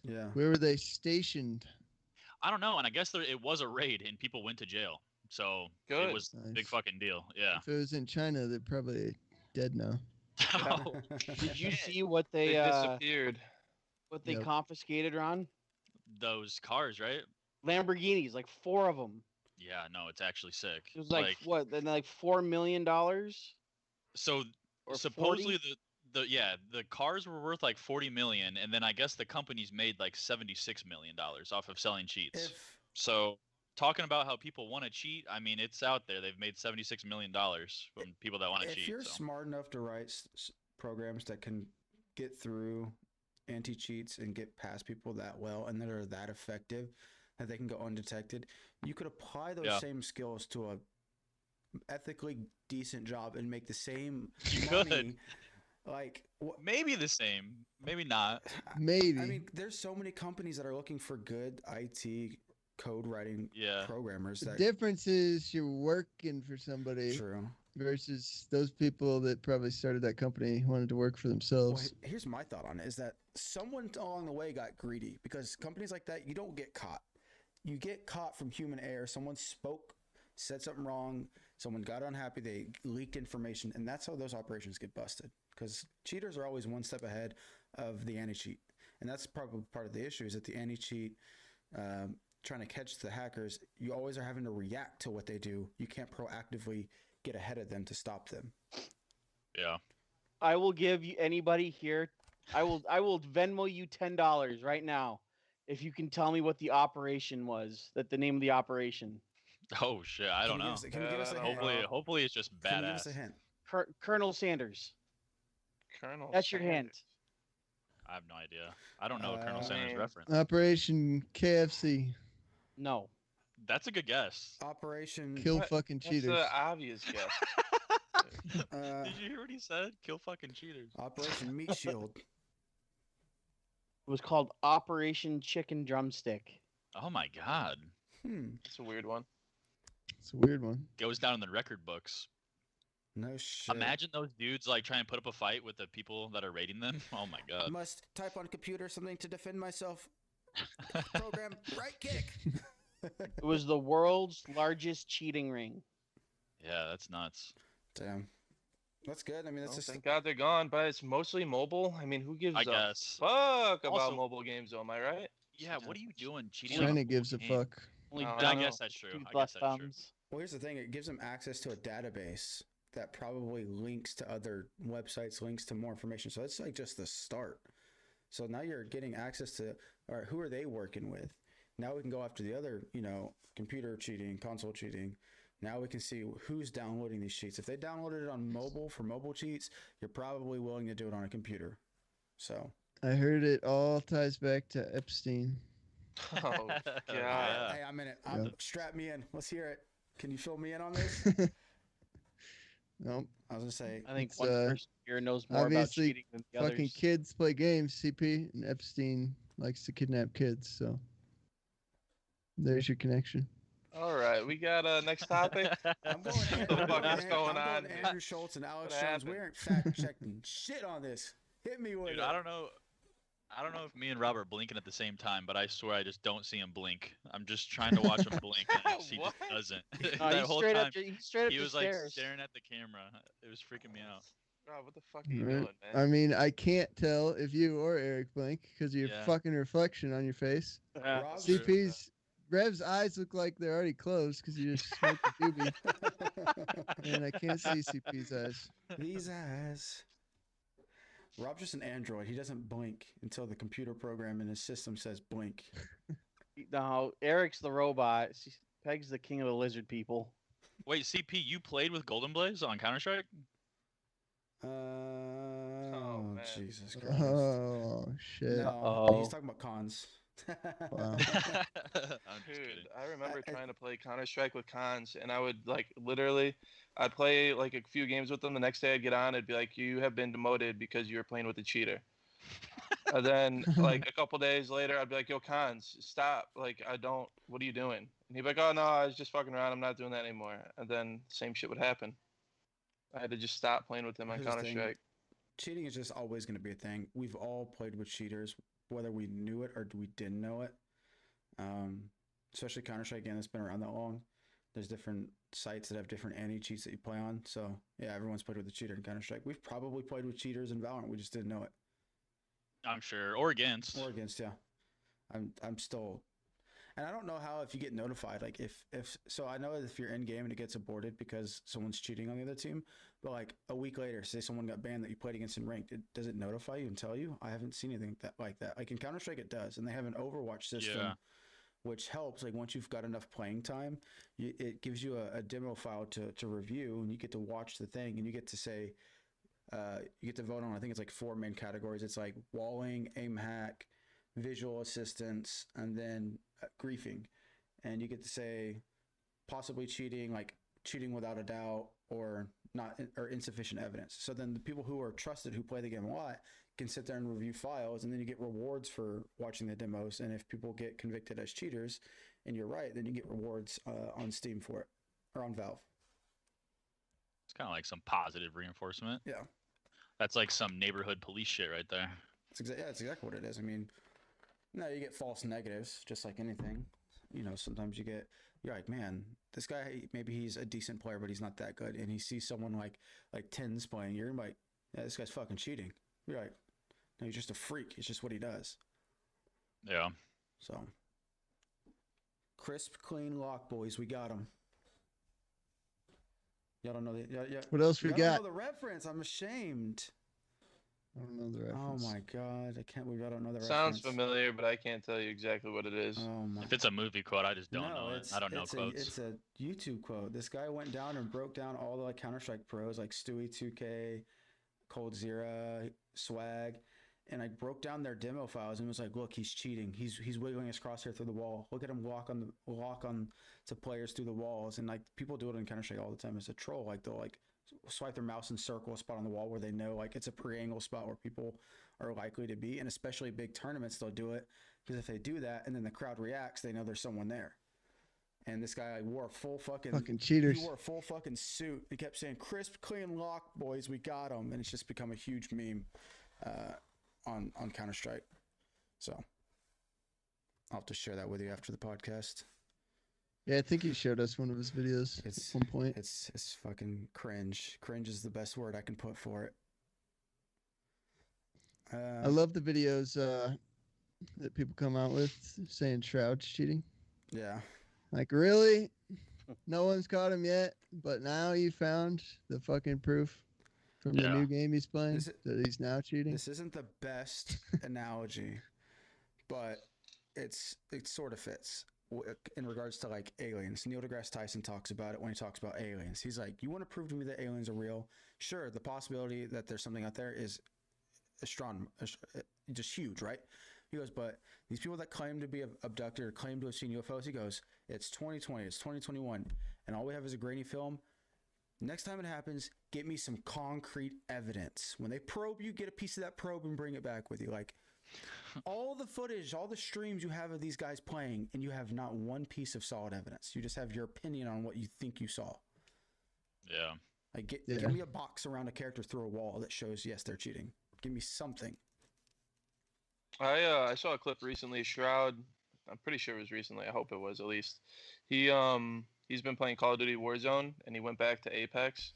Speaker 2: Yeah.
Speaker 4: Where were they stationed?
Speaker 3: I don't know, and I guess it was a raid and people went to jail. So
Speaker 1: Good.
Speaker 3: it was a big
Speaker 4: Nice.
Speaker 3: fucking deal. Yeah.
Speaker 4: If it was in China, they're probably dead now.
Speaker 3: Oh,
Speaker 5: Did you
Speaker 3: shit.
Speaker 5: see what
Speaker 1: They
Speaker 5: they
Speaker 1: disappeared.
Speaker 4: Yep.
Speaker 5: confiscated, Ron?
Speaker 3: Those cars, right?
Speaker 5: Lamborghinis, like 4 of them.
Speaker 3: Yeah, no, it's actually sick.
Speaker 5: It was like what? Then like $4 million.
Speaker 3: So
Speaker 5: Or
Speaker 3: supposedly the cars were worth like 40 million, and then I guess the companies made like 76 million dollars off of selling cheats. So talking about how people want to cheat, I mean, it's out there. They've made 76 million dollars from people that want to cheat.
Speaker 2: If you're
Speaker 3: so.
Speaker 2: smart enough to write programs that can get through anti-cheats and get past people that well and that are that effective that they can go undetected, you could apply those same skills to a ethically decent job and make the same
Speaker 3: You
Speaker 2: money.
Speaker 3: could.
Speaker 2: Like
Speaker 3: Maybe the same, maybe not.
Speaker 4: Maybe.
Speaker 2: I mean, there's so many companies that are looking for good IT code writing programmers.
Speaker 4: The
Speaker 2: That
Speaker 4: difference is you're working for somebody
Speaker 2: true.
Speaker 4: versus those people that probably started that company wanted to work for
Speaker 2: Well,
Speaker 4: themselves.
Speaker 2: here's my thought on it: is that someone along the way got greedy, because companies like that, you don't get caught. You get caught from human error. Someone spoke, said something wrong. Someone got unhappy. They leaked information, and that's how those operations get busted. Because cheaters are always one step ahead of the anti-cheat, and that's probably part of the issue. Is that the anti-cheat trying to catch the hackers, you always are having to react to what they do. You can't proactively get ahead of them to stop them.
Speaker 3: Yeah.
Speaker 5: I will give you anybody here. I will Venmo you $10 right now if you can tell me what the operation was. The name of the operation.
Speaker 3: Oh shit, I don't know.
Speaker 2: Can you give us a hint?
Speaker 3: Hopefully it's just
Speaker 2: Can you give us
Speaker 3: badass.
Speaker 2: a hint?
Speaker 5: Colonel Sanders.
Speaker 1: Colonel.
Speaker 5: That's your hint.
Speaker 3: I have no idea. I don't know a Colonel Sanders
Speaker 1: man.
Speaker 3: reference.
Speaker 4: Operation KFC.
Speaker 5: No.
Speaker 3: That's a good guess.
Speaker 2: Operation
Speaker 4: Kill
Speaker 1: What?
Speaker 4: fucking
Speaker 1: That's
Speaker 4: cheaters.
Speaker 1: the obvious guess.
Speaker 3: Did you hear what he said? Kill fucking cheaters.
Speaker 2: Operation Meatshield.
Speaker 5: It was called Operation Chicken Drumstick.
Speaker 3: Oh my god.
Speaker 1: It's a weird one.
Speaker 4: It's a weird one.
Speaker 3: Goes down in the record books.
Speaker 2: No shit.
Speaker 3: Imagine those dudes like trying to put up a fight with the people that are raiding them. Oh my god.
Speaker 2: Must type on computer something to defend myself. Program right kick.
Speaker 5: It was the world's largest cheating ring.
Speaker 3: Yeah, that's nuts.
Speaker 2: Damn. That's good. I mean, that's
Speaker 1: Well,
Speaker 2: just
Speaker 1: thank God they're gone, but it's mostly mobile. I mean, who gives
Speaker 3: I
Speaker 1: a
Speaker 3: guess.
Speaker 1: fuck about
Speaker 3: Also-
Speaker 1: mobile games, though? Am I right?
Speaker 3: Yeah, what are you doing cheating?
Speaker 4: China
Speaker 3: on a
Speaker 4: gives a
Speaker 3: full game?
Speaker 4: fuck.
Speaker 5: Only
Speaker 1: No,
Speaker 3: I
Speaker 1: don't
Speaker 3: guess
Speaker 1: know.
Speaker 3: that's true.
Speaker 5: two
Speaker 3: I guess
Speaker 5: left
Speaker 3: that's true.
Speaker 5: thumbs.
Speaker 2: Well, here's the thing. It gives them access to a database that probably links to other websites, links to more information. So it's like just the start. So now you're getting access to, all right, who are they working with? Now we can go after the other, computer cheating, console cheating. Now we can see who's downloading these cheats. If they downloaded it on mobile for mobile cheats, you're probably willing to do it on a computer. So
Speaker 4: I heard it all ties back to Epstein.
Speaker 1: Oh, God.
Speaker 3: Yeah.
Speaker 2: hey, I'm in it.
Speaker 4: Yeah.
Speaker 2: Strap me in. Let's hear it. Can you fill me in on this?
Speaker 4: Nope.
Speaker 2: I was gonna say,
Speaker 5: I think
Speaker 4: It's,
Speaker 5: one person here knows more about
Speaker 4: obviously
Speaker 5: cheating than the
Speaker 4: Fucking
Speaker 5: others.
Speaker 4: kids play games, CP, and Epstein likes to kidnap kids, so there's your connection.
Speaker 1: All right, we got next topic.
Speaker 2: I'm going.
Speaker 1: What the fuck is going on?
Speaker 2: Andrew Schultz and Alex
Speaker 1: What
Speaker 2: Jones. We
Speaker 1: happened?
Speaker 2: aren't fact checking shit on this. Hit me with
Speaker 3: Dude,
Speaker 2: it.
Speaker 3: I don't know if me and Rob are blinking at the same time, but I swear I just don't see him blink. I'm just trying to watch him blink, and he
Speaker 1: What?
Speaker 3: just doesn't.
Speaker 5: No,
Speaker 3: that
Speaker 5: he's
Speaker 3: whole
Speaker 5: straight
Speaker 3: time,
Speaker 5: up. He's straight up
Speaker 3: he
Speaker 5: the
Speaker 3: was like
Speaker 5: stairs.
Speaker 3: staring at the camera. It was freaking me out.
Speaker 1: Rob, what the fuck are you
Speaker 4: Right.
Speaker 1: doing, man?
Speaker 4: I mean, I can't tell if you or Eric blink because of your
Speaker 3: Yeah.
Speaker 4: fucking reflection on your face.
Speaker 5: Yeah.
Speaker 2: Rob,
Speaker 3: true.
Speaker 4: CP's Rev's eyes look like they're already closed because you just smoked a doobie, and I can't see CP's eyes.
Speaker 2: These eyes. Rob's just an android. He doesn't blink until the computer program in his system says blink.
Speaker 5: No, Eric's the robot. Peg's the king of the lizard people.
Speaker 3: Wait, CP, you played with Golden Blaze on Counter Strike?
Speaker 2: Oh,
Speaker 1: man.
Speaker 2: Jesus Christ.
Speaker 4: Oh shit!
Speaker 2: No, he's talking about cons.
Speaker 4: Wow.
Speaker 3: I'm just
Speaker 1: Dude,
Speaker 3: kidding.
Speaker 1: I remember trying to play Counter Strike with cons, and I would like literally, I'd play like a few games with them. The next day, I'd get on, it'd be like, "You have been demoted because you were playing with a cheater." And then like a couple days later, I'd be like, "Yo, cons, stop! Like, I don't. What are you doing?" And he'd be like, "Oh no, I was just fucking around. I'm not doing that anymore." And then same shit would happen. I had to just stop playing with him on
Speaker 2: Here's the
Speaker 1: Counter
Speaker 2: thing.
Speaker 1: Strike.
Speaker 2: Cheating is just always going to be a thing. We've all played with cheaters, whether we knew it or we didn't know it. Especially Counter-Strike, again, that's been around that long. There's different sites that have different anti-cheats that you play on. So, yeah, everyone's played with a cheater in Counter-Strike. We've probably played with cheaters in Valorant. We just didn't know it.
Speaker 3: I'm sure. Or against.
Speaker 2: Or against, yeah. I'm still... And I don't know how if you get notified, like if so I know if you're in game and it gets aborted because someone's cheating on the other team, but like a week later, say someone got banned that you played against in ranked, does it notify you and tell you? I haven't seen anything like that. Like in Counter-Strike it does, and they have an Overwatch system, which helps. Like once you've got enough playing time, it gives you a demo file to review, and you get to watch the thing, and you get to say, you get to vote on. I think it's like 4 main categories. It's like walling, aim hack, visual assistance, and then griefing, and you get to say possibly cheating, like cheating without a doubt, or not, or insufficient evidence. So then the people who are trusted, who play the game a lot, can sit there and review files, and then you get rewards for watching the demos. And if people get convicted as cheaters, and you're right, then you get rewards on Steam for it, or on Valve.
Speaker 3: It's kind of like some positive reinforcement.
Speaker 2: Yeah,
Speaker 3: That's like some neighborhood police shit right there.
Speaker 2: that's exactly what it is. I mean, no, you get false negatives, just like anything. You know, sometimes you're like, man, this guy, maybe he's a decent player, but he's not that good. And he sees someone like TenZ playing, you're like, yeah, this guy's fucking cheating. You're like, no, he's just a freak. It's just what he does.
Speaker 3: Yeah.
Speaker 2: So, crisp, clean lock, boys. We got him. Y'all don't know the. Yeah.
Speaker 4: What else we
Speaker 2: Y'all
Speaker 4: got?
Speaker 2: don't know the reference. I'm ashamed.
Speaker 4: I don't know the
Speaker 2: Oh
Speaker 4: reference.
Speaker 2: my god, I can't believe I don't know the
Speaker 1: Sounds
Speaker 2: reference.
Speaker 1: familiar, but I can't tell you exactly what it is.
Speaker 2: Oh my.
Speaker 3: If it's a movie quote, I just don't know it. I don't know
Speaker 2: it's
Speaker 3: quotes.
Speaker 2: It's a YouTube quote. This guy went down and broke down all the like Counter-Strike pros, like Stewie 2K, Cold Zera, Swag, and I broke down their demo files and was like, look, he's cheating. He's wiggling his crosshair through the wall. Look at him lock on to players through the walls. And like people do it in Counter-Strike all the time as a troll. Like they'll like swipe their mouse and circle a spot on the wall where they know like it's a pre-angle spot where people are likely to be, and especially big tournaments they'll do it because if they do that and then the crowd reacts, they know there's someone there. And this guy like, wore a full fucking
Speaker 4: cheaters.
Speaker 2: He wore a full fucking suit. He kept saying, "Crisp, clean lock, boys, we got him," and it's just become a huge meme on Counter-Strike. So I'll have to share that with you after the podcast.
Speaker 4: Yeah, I think he showed us one of his videos at one point.
Speaker 2: It's fucking cringe. Cringe is the best word I can put for it.
Speaker 4: I love the videos that people come out with saying Shroud's cheating.
Speaker 2: Yeah.
Speaker 4: Like, really? No one's caught him yet, but now you found the fucking proof from the new game he's playing that he's now cheating?
Speaker 2: This isn't the best analogy, but it sort of fits in regards to like aliens. Neil deGrasse Tyson talks about it when he talks about aliens. He's like, you want to prove to me that aliens are real? Sure, the possibility that there's something out there is just huge, right? He goes, but these people that claim to be abducted or claim to have seen UFOs, he goes, it's 2020, it's 2021, and all we have is a grainy film. Next time it happens, get me some concrete evidence. When they probe you, get a piece of that probe and bring it back with you. Like, all the footage, all the streams you have of these guys playing, and you have not one piece of solid evidence. You just have your opinion on what you think you saw.
Speaker 3: Yeah.
Speaker 2: Like, give me a box around a character through a wall that shows, yes, they're cheating. Give me something.
Speaker 1: I saw a clip recently. Shroud, I'm pretty sure it was recently. I hope it was at least. He's been playing Call of Duty Warzone, and he went back to Apex,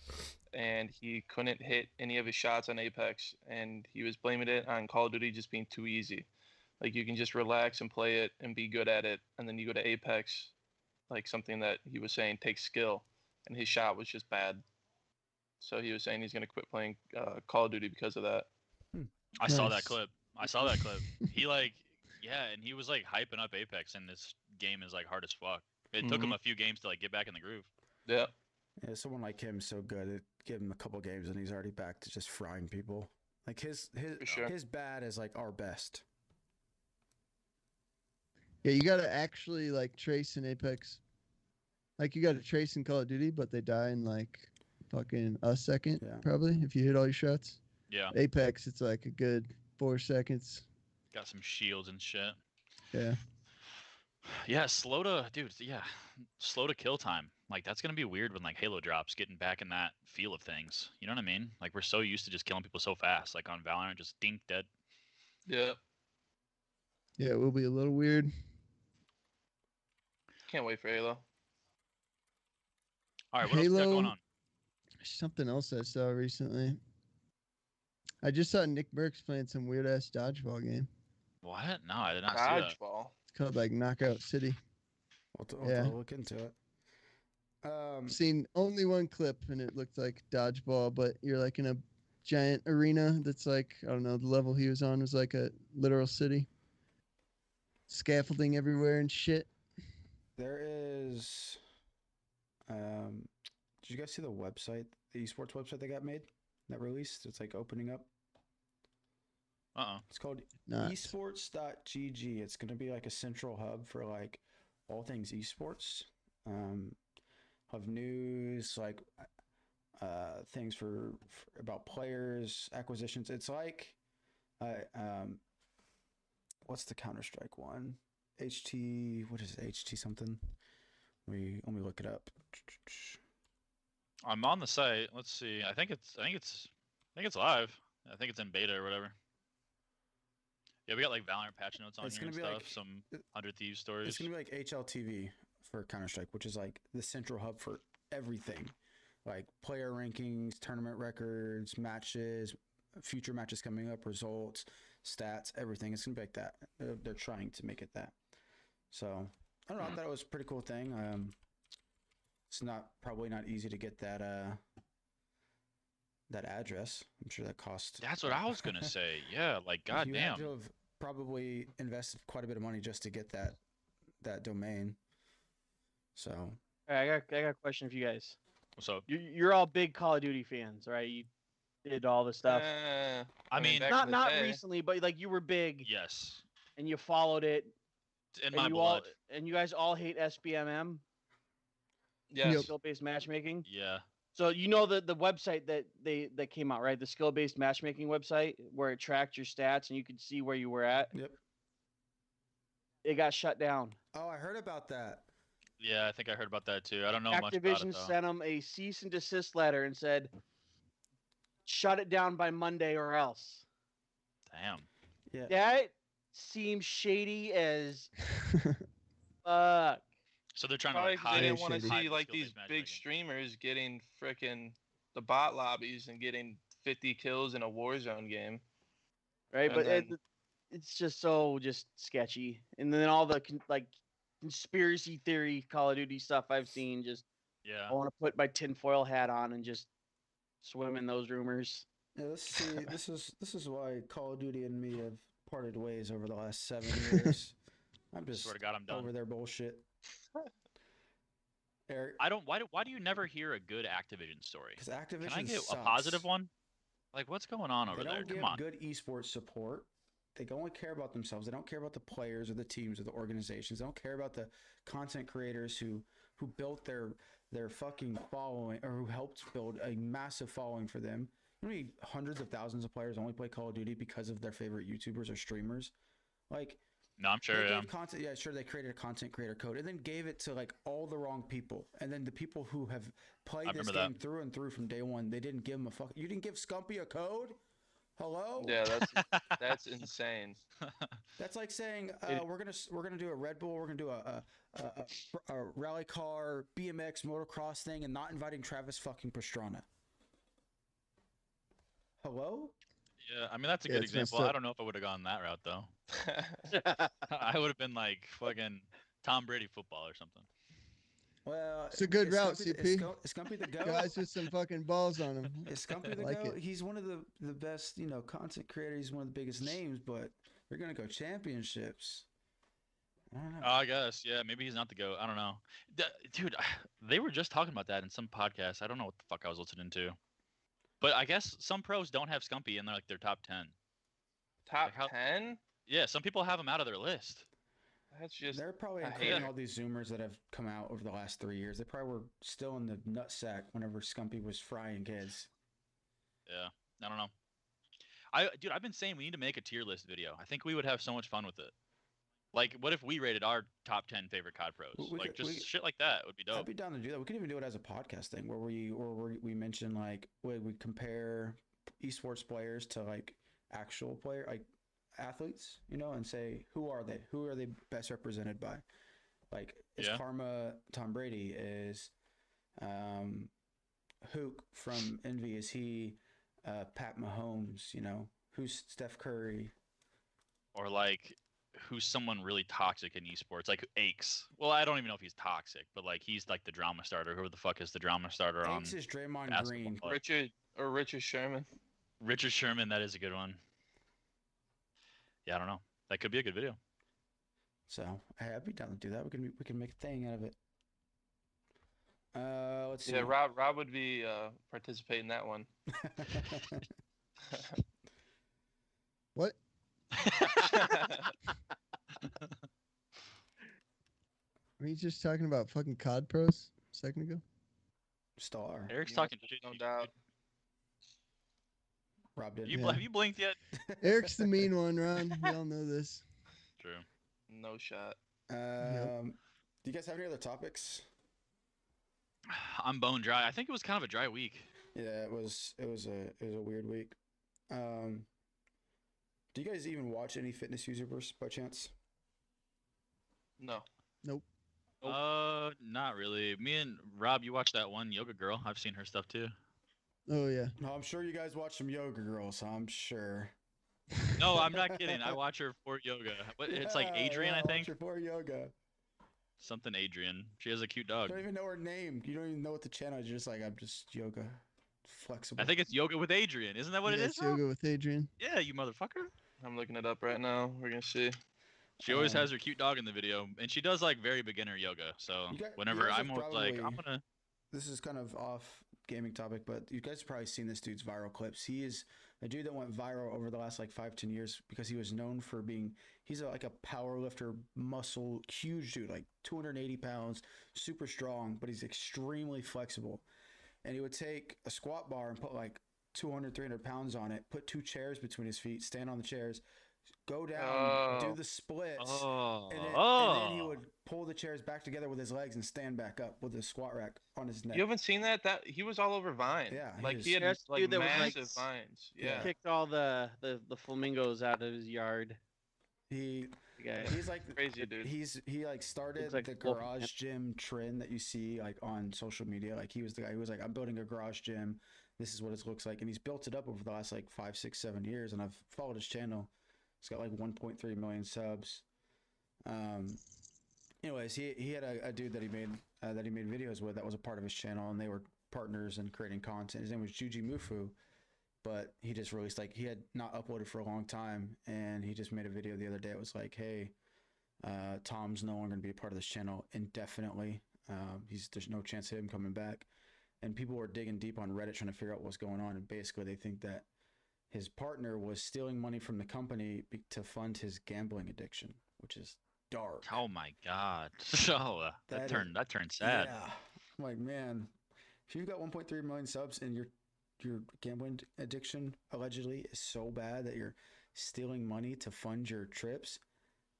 Speaker 1: and he couldn't hit any of his shots on Apex, and he was blaming it on Call of Duty just being too easy. Like you can just relax and play it and be good at it, and then you go to Apex, like something that he was saying takes skill, and his shot was just bad. So he was saying he's gonna quit playing Call of Duty because of that.
Speaker 3: I saw that
Speaker 4: Nice.
Speaker 3: clip. He and he was like hyping up Apex, and this game is like hard as fuck. It took him a few games to like get back in the groove.
Speaker 1: Yeah.
Speaker 2: Yeah, someone like him is so good. It give him a couple games and he's already back to just frying people. Like his
Speaker 1: For sure.
Speaker 2: his bad is like our best.
Speaker 4: Yeah, you gotta actually like trace in Apex. Like you gotta trace in Call of Duty, but they die in like fucking a second,
Speaker 2: Yeah.
Speaker 4: probably, if you hit all your shots.
Speaker 3: Yeah,
Speaker 4: Apex, it's like a good 4 seconds.
Speaker 3: got some shields and shit.
Speaker 4: Yeah.
Speaker 3: Yeah, slow to kill time. Like that's gonna be weird when like Halo drops, getting back in that feel of things. You know what I mean? Like we're so used to just killing people so fast. Like on Valorant, just dink dead.
Speaker 1: Yeah.
Speaker 4: Yeah, it will be a little weird.
Speaker 1: Can't wait for Halo.
Speaker 3: All right, what else we got
Speaker 4: Halo-
Speaker 3: going on?
Speaker 4: Something else I saw recently. I just saw Nick Burke's playing some weird ass dodgeball game.
Speaker 3: What? No, I did not see that.
Speaker 1: Dodgeball.
Speaker 4: It's called like Knockout City. Yeah.
Speaker 2: I'll look into it.
Speaker 4: Seen only one clip and it looked like dodgeball, but you're like in a giant arena that's like, I don't know, the level he was on was like a literal city. Scaffolding everywhere and shit.
Speaker 2: There is. Did you guys see the website, the esports website that got made, that released? It's like opening up. It's called
Speaker 4: Nuts.
Speaker 2: esports.gg. It's going to be like a central hub for like all things esports. Have news, like things for about players, acquisitions. It's like, what's the Counter-Strike one? What is it? HT something? Let me look it up.
Speaker 3: I'm on the site. Let's see. I think it's live. I think it's in beta or whatever. Yeah, we got like Valorant patch notes on
Speaker 2: It's
Speaker 3: here and
Speaker 2: gonna be
Speaker 3: stuff.
Speaker 2: like-
Speaker 3: Some 100 Thieves stories.
Speaker 2: It's gonna be like HLTV for Counter-Strike, which is like the central hub for everything, like player rankings, tournament records, matches, future matches coming up, results, stats, everything. It's gonna be like that. They're trying to make it that. So I don't know. I thought it was a pretty cool thing. It's probably not easy to get that address. I'm sure that cost.
Speaker 3: That's what I was gonna say. Yeah, like
Speaker 2: You had
Speaker 3: goddamn.
Speaker 2: to have probably invested quite a bit of money just to get that domain. So
Speaker 5: All right, I got a question for you guys.
Speaker 3: What's up?
Speaker 5: You're all big Call of Duty fans, right? You did all the stuff.
Speaker 3: I mean,
Speaker 1: back in the
Speaker 5: Not
Speaker 1: day.
Speaker 5: recently, but like you were big
Speaker 3: Yes,
Speaker 5: and you followed it.
Speaker 3: it's in
Speaker 5: And
Speaker 3: my
Speaker 5: you
Speaker 3: blood.
Speaker 5: and you guys all hate SBMM,
Speaker 1: Yes.
Speaker 5: skill-based matchmaking.
Speaker 3: Yeah.
Speaker 5: So you know the website that came out, right? The skill-based matchmaking website where it tracked your stats and you could see where you were at.
Speaker 2: yep.
Speaker 5: It got shut down.
Speaker 2: Oh, I heard about that.
Speaker 3: Yeah, I think I heard about that too. I don't know much about
Speaker 5: Activision
Speaker 3: it though.
Speaker 5: sent them a cease and desist letter and said, "Shut it down by Monday or else."
Speaker 3: Damn.
Speaker 2: Yeah.
Speaker 5: That seems shady as fuck.
Speaker 3: So they're trying
Speaker 1: Probably
Speaker 3: to
Speaker 1: 'cause
Speaker 3: like
Speaker 1: they
Speaker 3: hide.
Speaker 1: didn't want to
Speaker 4: shady.
Speaker 1: see
Speaker 3: the
Speaker 1: like
Speaker 3: skill-based
Speaker 1: these big
Speaker 3: matchmaking.
Speaker 1: streamers getting frickin' the bot lobbies and getting 50 kills in a Warzone game.
Speaker 5: Right,
Speaker 1: And
Speaker 5: but
Speaker 1: then-
Speaker 5: it's just so just sketchy. And then all the like conspiracy theory Call of Duty stuff I've seen, just
Speaker 3: Yeah.
Speaker 5: I want to put my tinfoil hat on and just swim in those rumors.
Speaker 2: Yeah, this is why Call of Duty and me have parted ways over the last 7 years. I'm just
Speaker 3: Swear to God, I'm done.
Speaker 2: over their bullshit. Eric,
Speaker 3: I don't. Why do you never hear a good Activision story?
Speaker 2: because Activision
Speaker 3: Can I get
Speaker 2: sucks.
Speaker 3: a positive one? Like, what's going on over
Speaker 2: They
Speaker 3: there?
Speaker 2: don't give
Speaker 3: Come on.
Speaker 2: good esports support. They only care about themselves. They don't care about the players or the teams or the organizations. They don't care about the content creators who built their fucking following or who helped build a massive following for them. You know how many hundreds of thousands of players only play Call of Duty because of their favorite YouTubers or streamers? Like,
Speaker 3: No, I'm sure.
Speaker 2: they
Speaker 3: Yeah.
Speaker 2: gave content. Yeah, sure. They created a content creator code and then gave it to like all the wrong people. And then the people who have played
Speaker 3: I
Speaker 2: this
Speaker 3: remember
Speaker 2: game through and through from day one, they didn't give them a fuck. You didn't give Scumpy a code. Hello.
Speaker 1: Yeah, that's insane.
Speaker 2: That's like saying
Speaker 5: It-
Speaker 2: we're gonna do a Red Bull, we're gonna do a rally car, BMX, motocross thing, and not inviting Travis fucking Pastrana. Hello.
Speaker 3: Yeah, I mean that's a
Speaker 4: Yeah,
Speaker 3: good
Speaker 4: it's messed
Speaker 3: example. I
Speaker 4: up.
Speaker 3: don't know if I would have gone that route though. I would have been like fucking Tom Brady football or something.
Speaker 2: Well,
Speaker 4: It's a good
Speaker 2: is
Speaker 4: route,
Speaker 2: Scumpy,
Speaker 4: CP.
Speaker 2: Is Scumpy the GOAT?
Speaker 4: Guys with some fucking balls on them.
Speaker 2: Is Scumpy the
Speaker 4: Like
Speaker 2: GOAT?
Speaker 4: it.
Speaker 2: He's one of the best, content creators. He's one of the biggest names, but they're gonna go championships. I don't know.
Speaker 3: I guess, yeah, maybe he's not the GOAT. I don't know. Dude, they were just talking about that in some podcast. I don't know what the fuck I was listening to. But I guess some pros don't have Scumpy in their top 10.
Speaker 1: Top
Speaker 3: how-
Speaker 1: 10?
Speaker 3: Yeah, some people have him out of their list.
Speaker 1: That's just.
Speaker 2: They're probably
Speaker 1: I hate
Speaker 2: including
Speaker 3: it.
Speaker 2: all these Zoomers that have come out over the last 3 years. They probably were still in the nutsack whenever Scumpy was frying kids.
Speaker 3: Yeah, I don't know. Dude, I've been saying we need to make a tier list video. I think we would have so much fun with it. Like, what if we rated our top 10 favorite COD pros? Shit like that would be dope.
Speaker 2: I'd be down to do that. We could even do it as a podcast thing where we mention like we compare esports players to like actual player like athletes, and say who are they? Who are they best represented by? Like is Karma Tom Brady? Is Hook from Envy? Is he Pat Mahomes? Who's Steph Curry?
Speaker 3: Or like who's someone really toxic in esports, like Aches. Well, I don't even know if he's toxic, but like he's like the drama starter. Who the fuck is the drama starter on?
Speaker 2: Aches is Draymond
Speaker 3: basketball?
Speaker 2: Green.
Speaker 1: Richard Sherman.
Speaker 3: Richard Sherman, that is a good one. Yeah, I don't know. That could be a good video.
Speaker 2: So I'd be down to do that. We can make a thing out of it. Let's see.
Speaker 1: Yeah, Rob would be participate in that one.
Speaker 4: What? Were you just talking about fucking COD pros a second ago?
Speaker 2: Star.
Speaker 3: Eric's
Speaker 1: Yeah,
Speaker 3: talking shit.
Speaker 1: no
Speaker 3: to you,
Speaker 1: doubt.
Speaker 3: dude.
Speaker 2: Rob did.
Speaker 4: Yeah.
Speaker 3: Have you blinked yet?
Speaker 4: Eric's the mean one, Ron. We all know this.
Speaker 3: True.
Speaker 1: No shot.
Speaker 2: Do you guys have any other topics?
Speaker 3: I'm bone dry. I think it was kind of a dry week.
Speaker 2: Yeah, it was a weird week. Do you guys even watch any fitness YouTubers by chance?
Speaker 1: No.
Speaker 4: Nope.
Speaker 3: Not really. Me and Rob, you watch that one yoga girl. I've seen her stuff too.
Speaker 4: Oh yeah.
Speaker 2: No, I'm sure you guys watch some yoga girls. I'm sure.
Speaker 3: No, I'm not kidding. I watch her for yoga. It's like Adrian, I think.
Speaker 2: Watch her for yoga.
Speaker 3: Something Adrian. She has a cute
Speaker 2: I
Speaker 3: dog.
Speaker 2: don't even know her name. You don't even know what the channel is. You're just like, I'm just yoga, flexible.
Speaker 3: I think it's yoga with Adrian. Isn't that what it
Speaker 4: Yeah,
Speaker 3: is?
Speaker 4: it's yoga with Adrian.
Speaker 3: Yeah, you motherfucker.
Speaker 1: I'm looking it up right now. We're gonna see.
Speaker 3: She always has her cute dog in the video, and she does like very beginner yoga. So
Speaker 2: You
Speaker 3: whenever
Speaker 2: guys
Speaker 3: I'm
Speaker 2: have
Speaker 3: like, I'm
Speaker 2: probably-
Speaker 3: gonna.
Speaker 2: This is kind of off gaming topic, but you guys have probably seen this dude's viral clips. He is a dude that went viral over the last like 5-10 years because he was known for being, he's like a power lifter, muscle, huge dude, like 280 pounds, super strong, but he's extremely flexible. And he would take a squat bar and put like 200, 300 pounds on it, put 2 chairs between his feet, stand on the chairs, go down, do the splits, and then he would pull the chairs back together with his legs and stand back up with his squat rack on his neck.
Speaker 1: You haven't seen that? That he was all over Vine.
Speaker 2: Yeah,
Speaker 1: like
Speaker 2: he
Speaker 1: he had
Speaker 5: That's the
Speaker 1: like
Speaker 5: dude that was, like,
Speaker 1: massive vines. Yeah.
Speaker 5: Kicked all the flamingos out of his yard.
Speaker 2: He
Speaker 5: The guy.
Speaker 2: he's like
Speaker 1: Crazy dude.
Speaker 2: he like started
Speaker 5: Looks like
Speaker 2: the
Speaker 5: Wolf-
Speaker 2: garage gym trend that you see like on social media. Like he was the guy who was like, I'm building a garage gym. This is what it looks like, and he's built it up over the last like 5, 6, 7 years. And I've followed his channel. It's got like 1.3 million subs. Anyways, he had a dude that he made videos with that was a part of his channel, and they were partners in creating content. His name was Juji Mufu, but he just released, like, he had not uploaded for a long time, and he just made a video the other day. It was like, hey, Tom's no longer going to be a part of this channel indefinitely. There's no chance of him coming back. And people were digging deep on Reddit trying to figure out what's going on, and basically they think that his partner was stealing money from the company to fund his gambling addiction, which is dark.
Speaker 3: Oh my god. So that turned sad.
Speaker 2: Yeah. I'm like, man, if you've got 1.3 million subs and your gambling addiction allegedly is so bad that you're stealing money to fund your trips,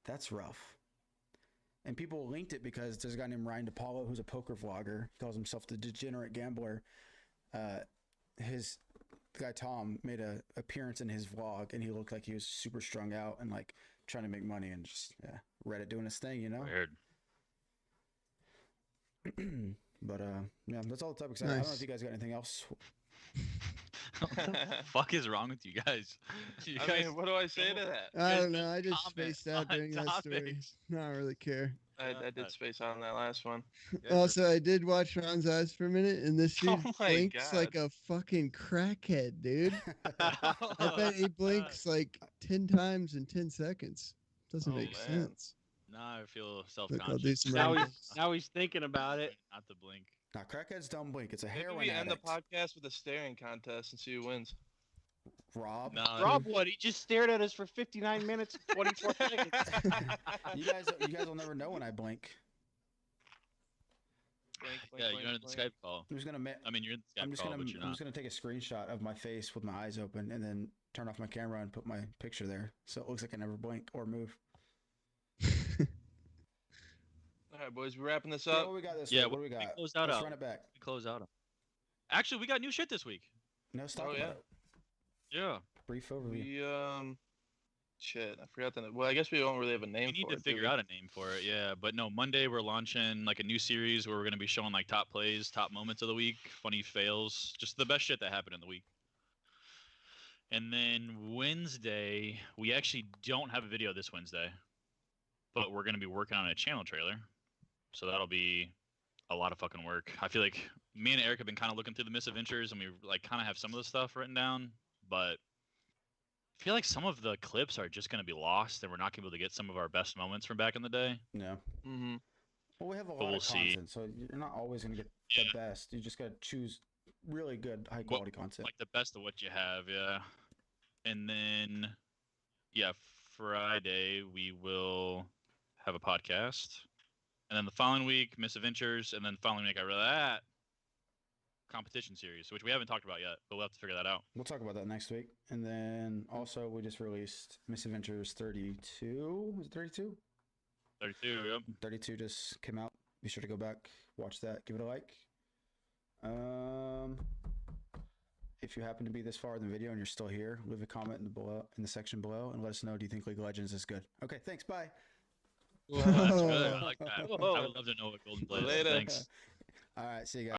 Speaker 2: that's rough. And people linked it because there's a guy named Ryan DePaulo who's a poker vlogger. He calls himself the degenerate gambler. The guy Tom made a appearance in his vlog, and he looked like he was super strung out and like trying to make money, and just Reddit doing his thing, you know.
Speaker 3: Weird.
Speaker 2: But yeah, that's all the topics. I don't know if you guys got anything else.
Speaker 3: What the fuck is wrong with you guys? You
Speaker 1: I
Speaker 3: guys
Speaker 1: mean, what do I say to
Speaker 3: don't-
Speaker 1: that?
Speaker 4: I
Speaker 3: guys
Speaker 4: don't know. I just
Speaker 3: comment
Speaker 4: spaced out
Speaker 3: on
Speaker 4: during that story.
Speaker 3: topics.
Speaker 4: I don't really care.
Speaker 1: I did space out on that last one.
Speaker 3: You guys are-
Speaker 4: Also, I did watch Ron's eyes for a minute, and this dude
Speaker 1: Oh my
Speaker 4: blinks like a fucking crackhead, dude. I bet he blinks like 10 times in 10 seconds. Doesn't
Speaker 1: Oh,
Speaker 4: make
Speaker 1: man.
Speaker 4: sense.
Speaker 3: Now I feel
Speaker 4: Look, I'll do
Speaker 3: self-conscious.
Speaker 4: some
Speaker 5: now
Speaker 4: random-
Speaker 5: he's now he's thinking about it.
Speaker 3: Not to blink.
Speaker 2: Nah, crackheads don't blink. It's a
Speaker 1: Maybe
Speaker 2: heroin
Speaker 1: we end the
Speaker 2: addict.
Speaker 1: podcast with a staring contest and see who wins.
Speaker 2: Rob.
Speaker 3: No,
Speaker 5: Rob would. He just stared at us for 59 minutes and 24 seconds.
Speaker 2: you guys will never know when I blink.
Speaker 1: Blink, blink,
Speaker 3: yeah,
Speaker 1: blink,
Speaker 3: you're in the
Speaker 1: blink.
Speaker 3: Skype call.
Speaker 2: I'm just gonna.
Speaker 3: I mean, you're in the Skype call, but you're
Speaker 2: I'm
Speaker 3: not.
Speaker 2: just gonna take a screenshot of my face with my eyes open, and then turn off my camera and put my picture there, so it looks like I never blink or move.
Speaker 1: All right, boys, we wrapping this
Speaker 2: Yeah,
Speaker 1: up.
Speaker 2: what we got this
Speaker 3: Yeah,
Speaker 2: week? What do we
Speaker 3: we
Speaker 2: got?
Speaker 3: closed out.
Speaker 2: Let's run it back.
Speaker 3: We close out. Actually, we got new shit this week.
Speaker 2: No, stop.
Speaker 1: Oh,
Speaker 2: about
Speaker 1: yeah?
Speaker 2: it.
Speaker 3: Yeah.
Speaker 2: Brief overview.
Speaker 1: We shit, I forgot the. Well, I guess we don't really have a name
Speaker 3: We need
Speaker 1: for
Speaker 3: to
Speaker 1: it. do
Speaker 3: figure
Speaker 1: we?
Speaker 3: out a name for it, yeah. But no, Monday we're launching like a new series where we're gonna be showing like top plays, top moments of the week, funny fails, just the best shit that happened in the week. And then Wednesday, we actually don't have a video this Wednesday, but we're gonna be working on a channel trailer, so that'll be a lot of fucking work. I feel like me and Eric have been kind of looking through the misadventures, and we like kind of have some of the stuff written down, but I feel like some of the clips are just going to be lost, and we're not going to be able to get some of our best moments from back in the day.
Speaker 2: Yeah.
Speaker 1: Mm-hmm.
Speaker 2: Well, we have a lot
Speaker 3: we'll
Speaker 2: of
Speaker 3: see.
Speaker 2: content, so you're not always gonna get
Speaker 3: Yeah.
Speaker 2: the best. You just gotta choose really good, high quality content.
Speaker 3: Like the best of what you have, yeah. And then, yeah, Friday we will have a podcast, and then the following week misadventures, and then the following week after that competition series, which we haven't talked about yet, but we'll have to figure that out.
Speaker 2: We'll talk about that next week. And then also we just released Misadventures 32. Was it 32?
Speaker 3: 32, yep.
Speaker 2: 32 just came out. Be sure to go back, watch that, give it a like. If you happen to be this far in the video and you're still here, leave a comment in the section below and let us know, do you think League of Legends is good? Okay, thanks, bye.
Speaker 3: That's good. I like that. I would love to know what Golden Blade is.
Speaker 1: Later.
Speaker 3: Thanks.
Speaker 2: All right, see you guys.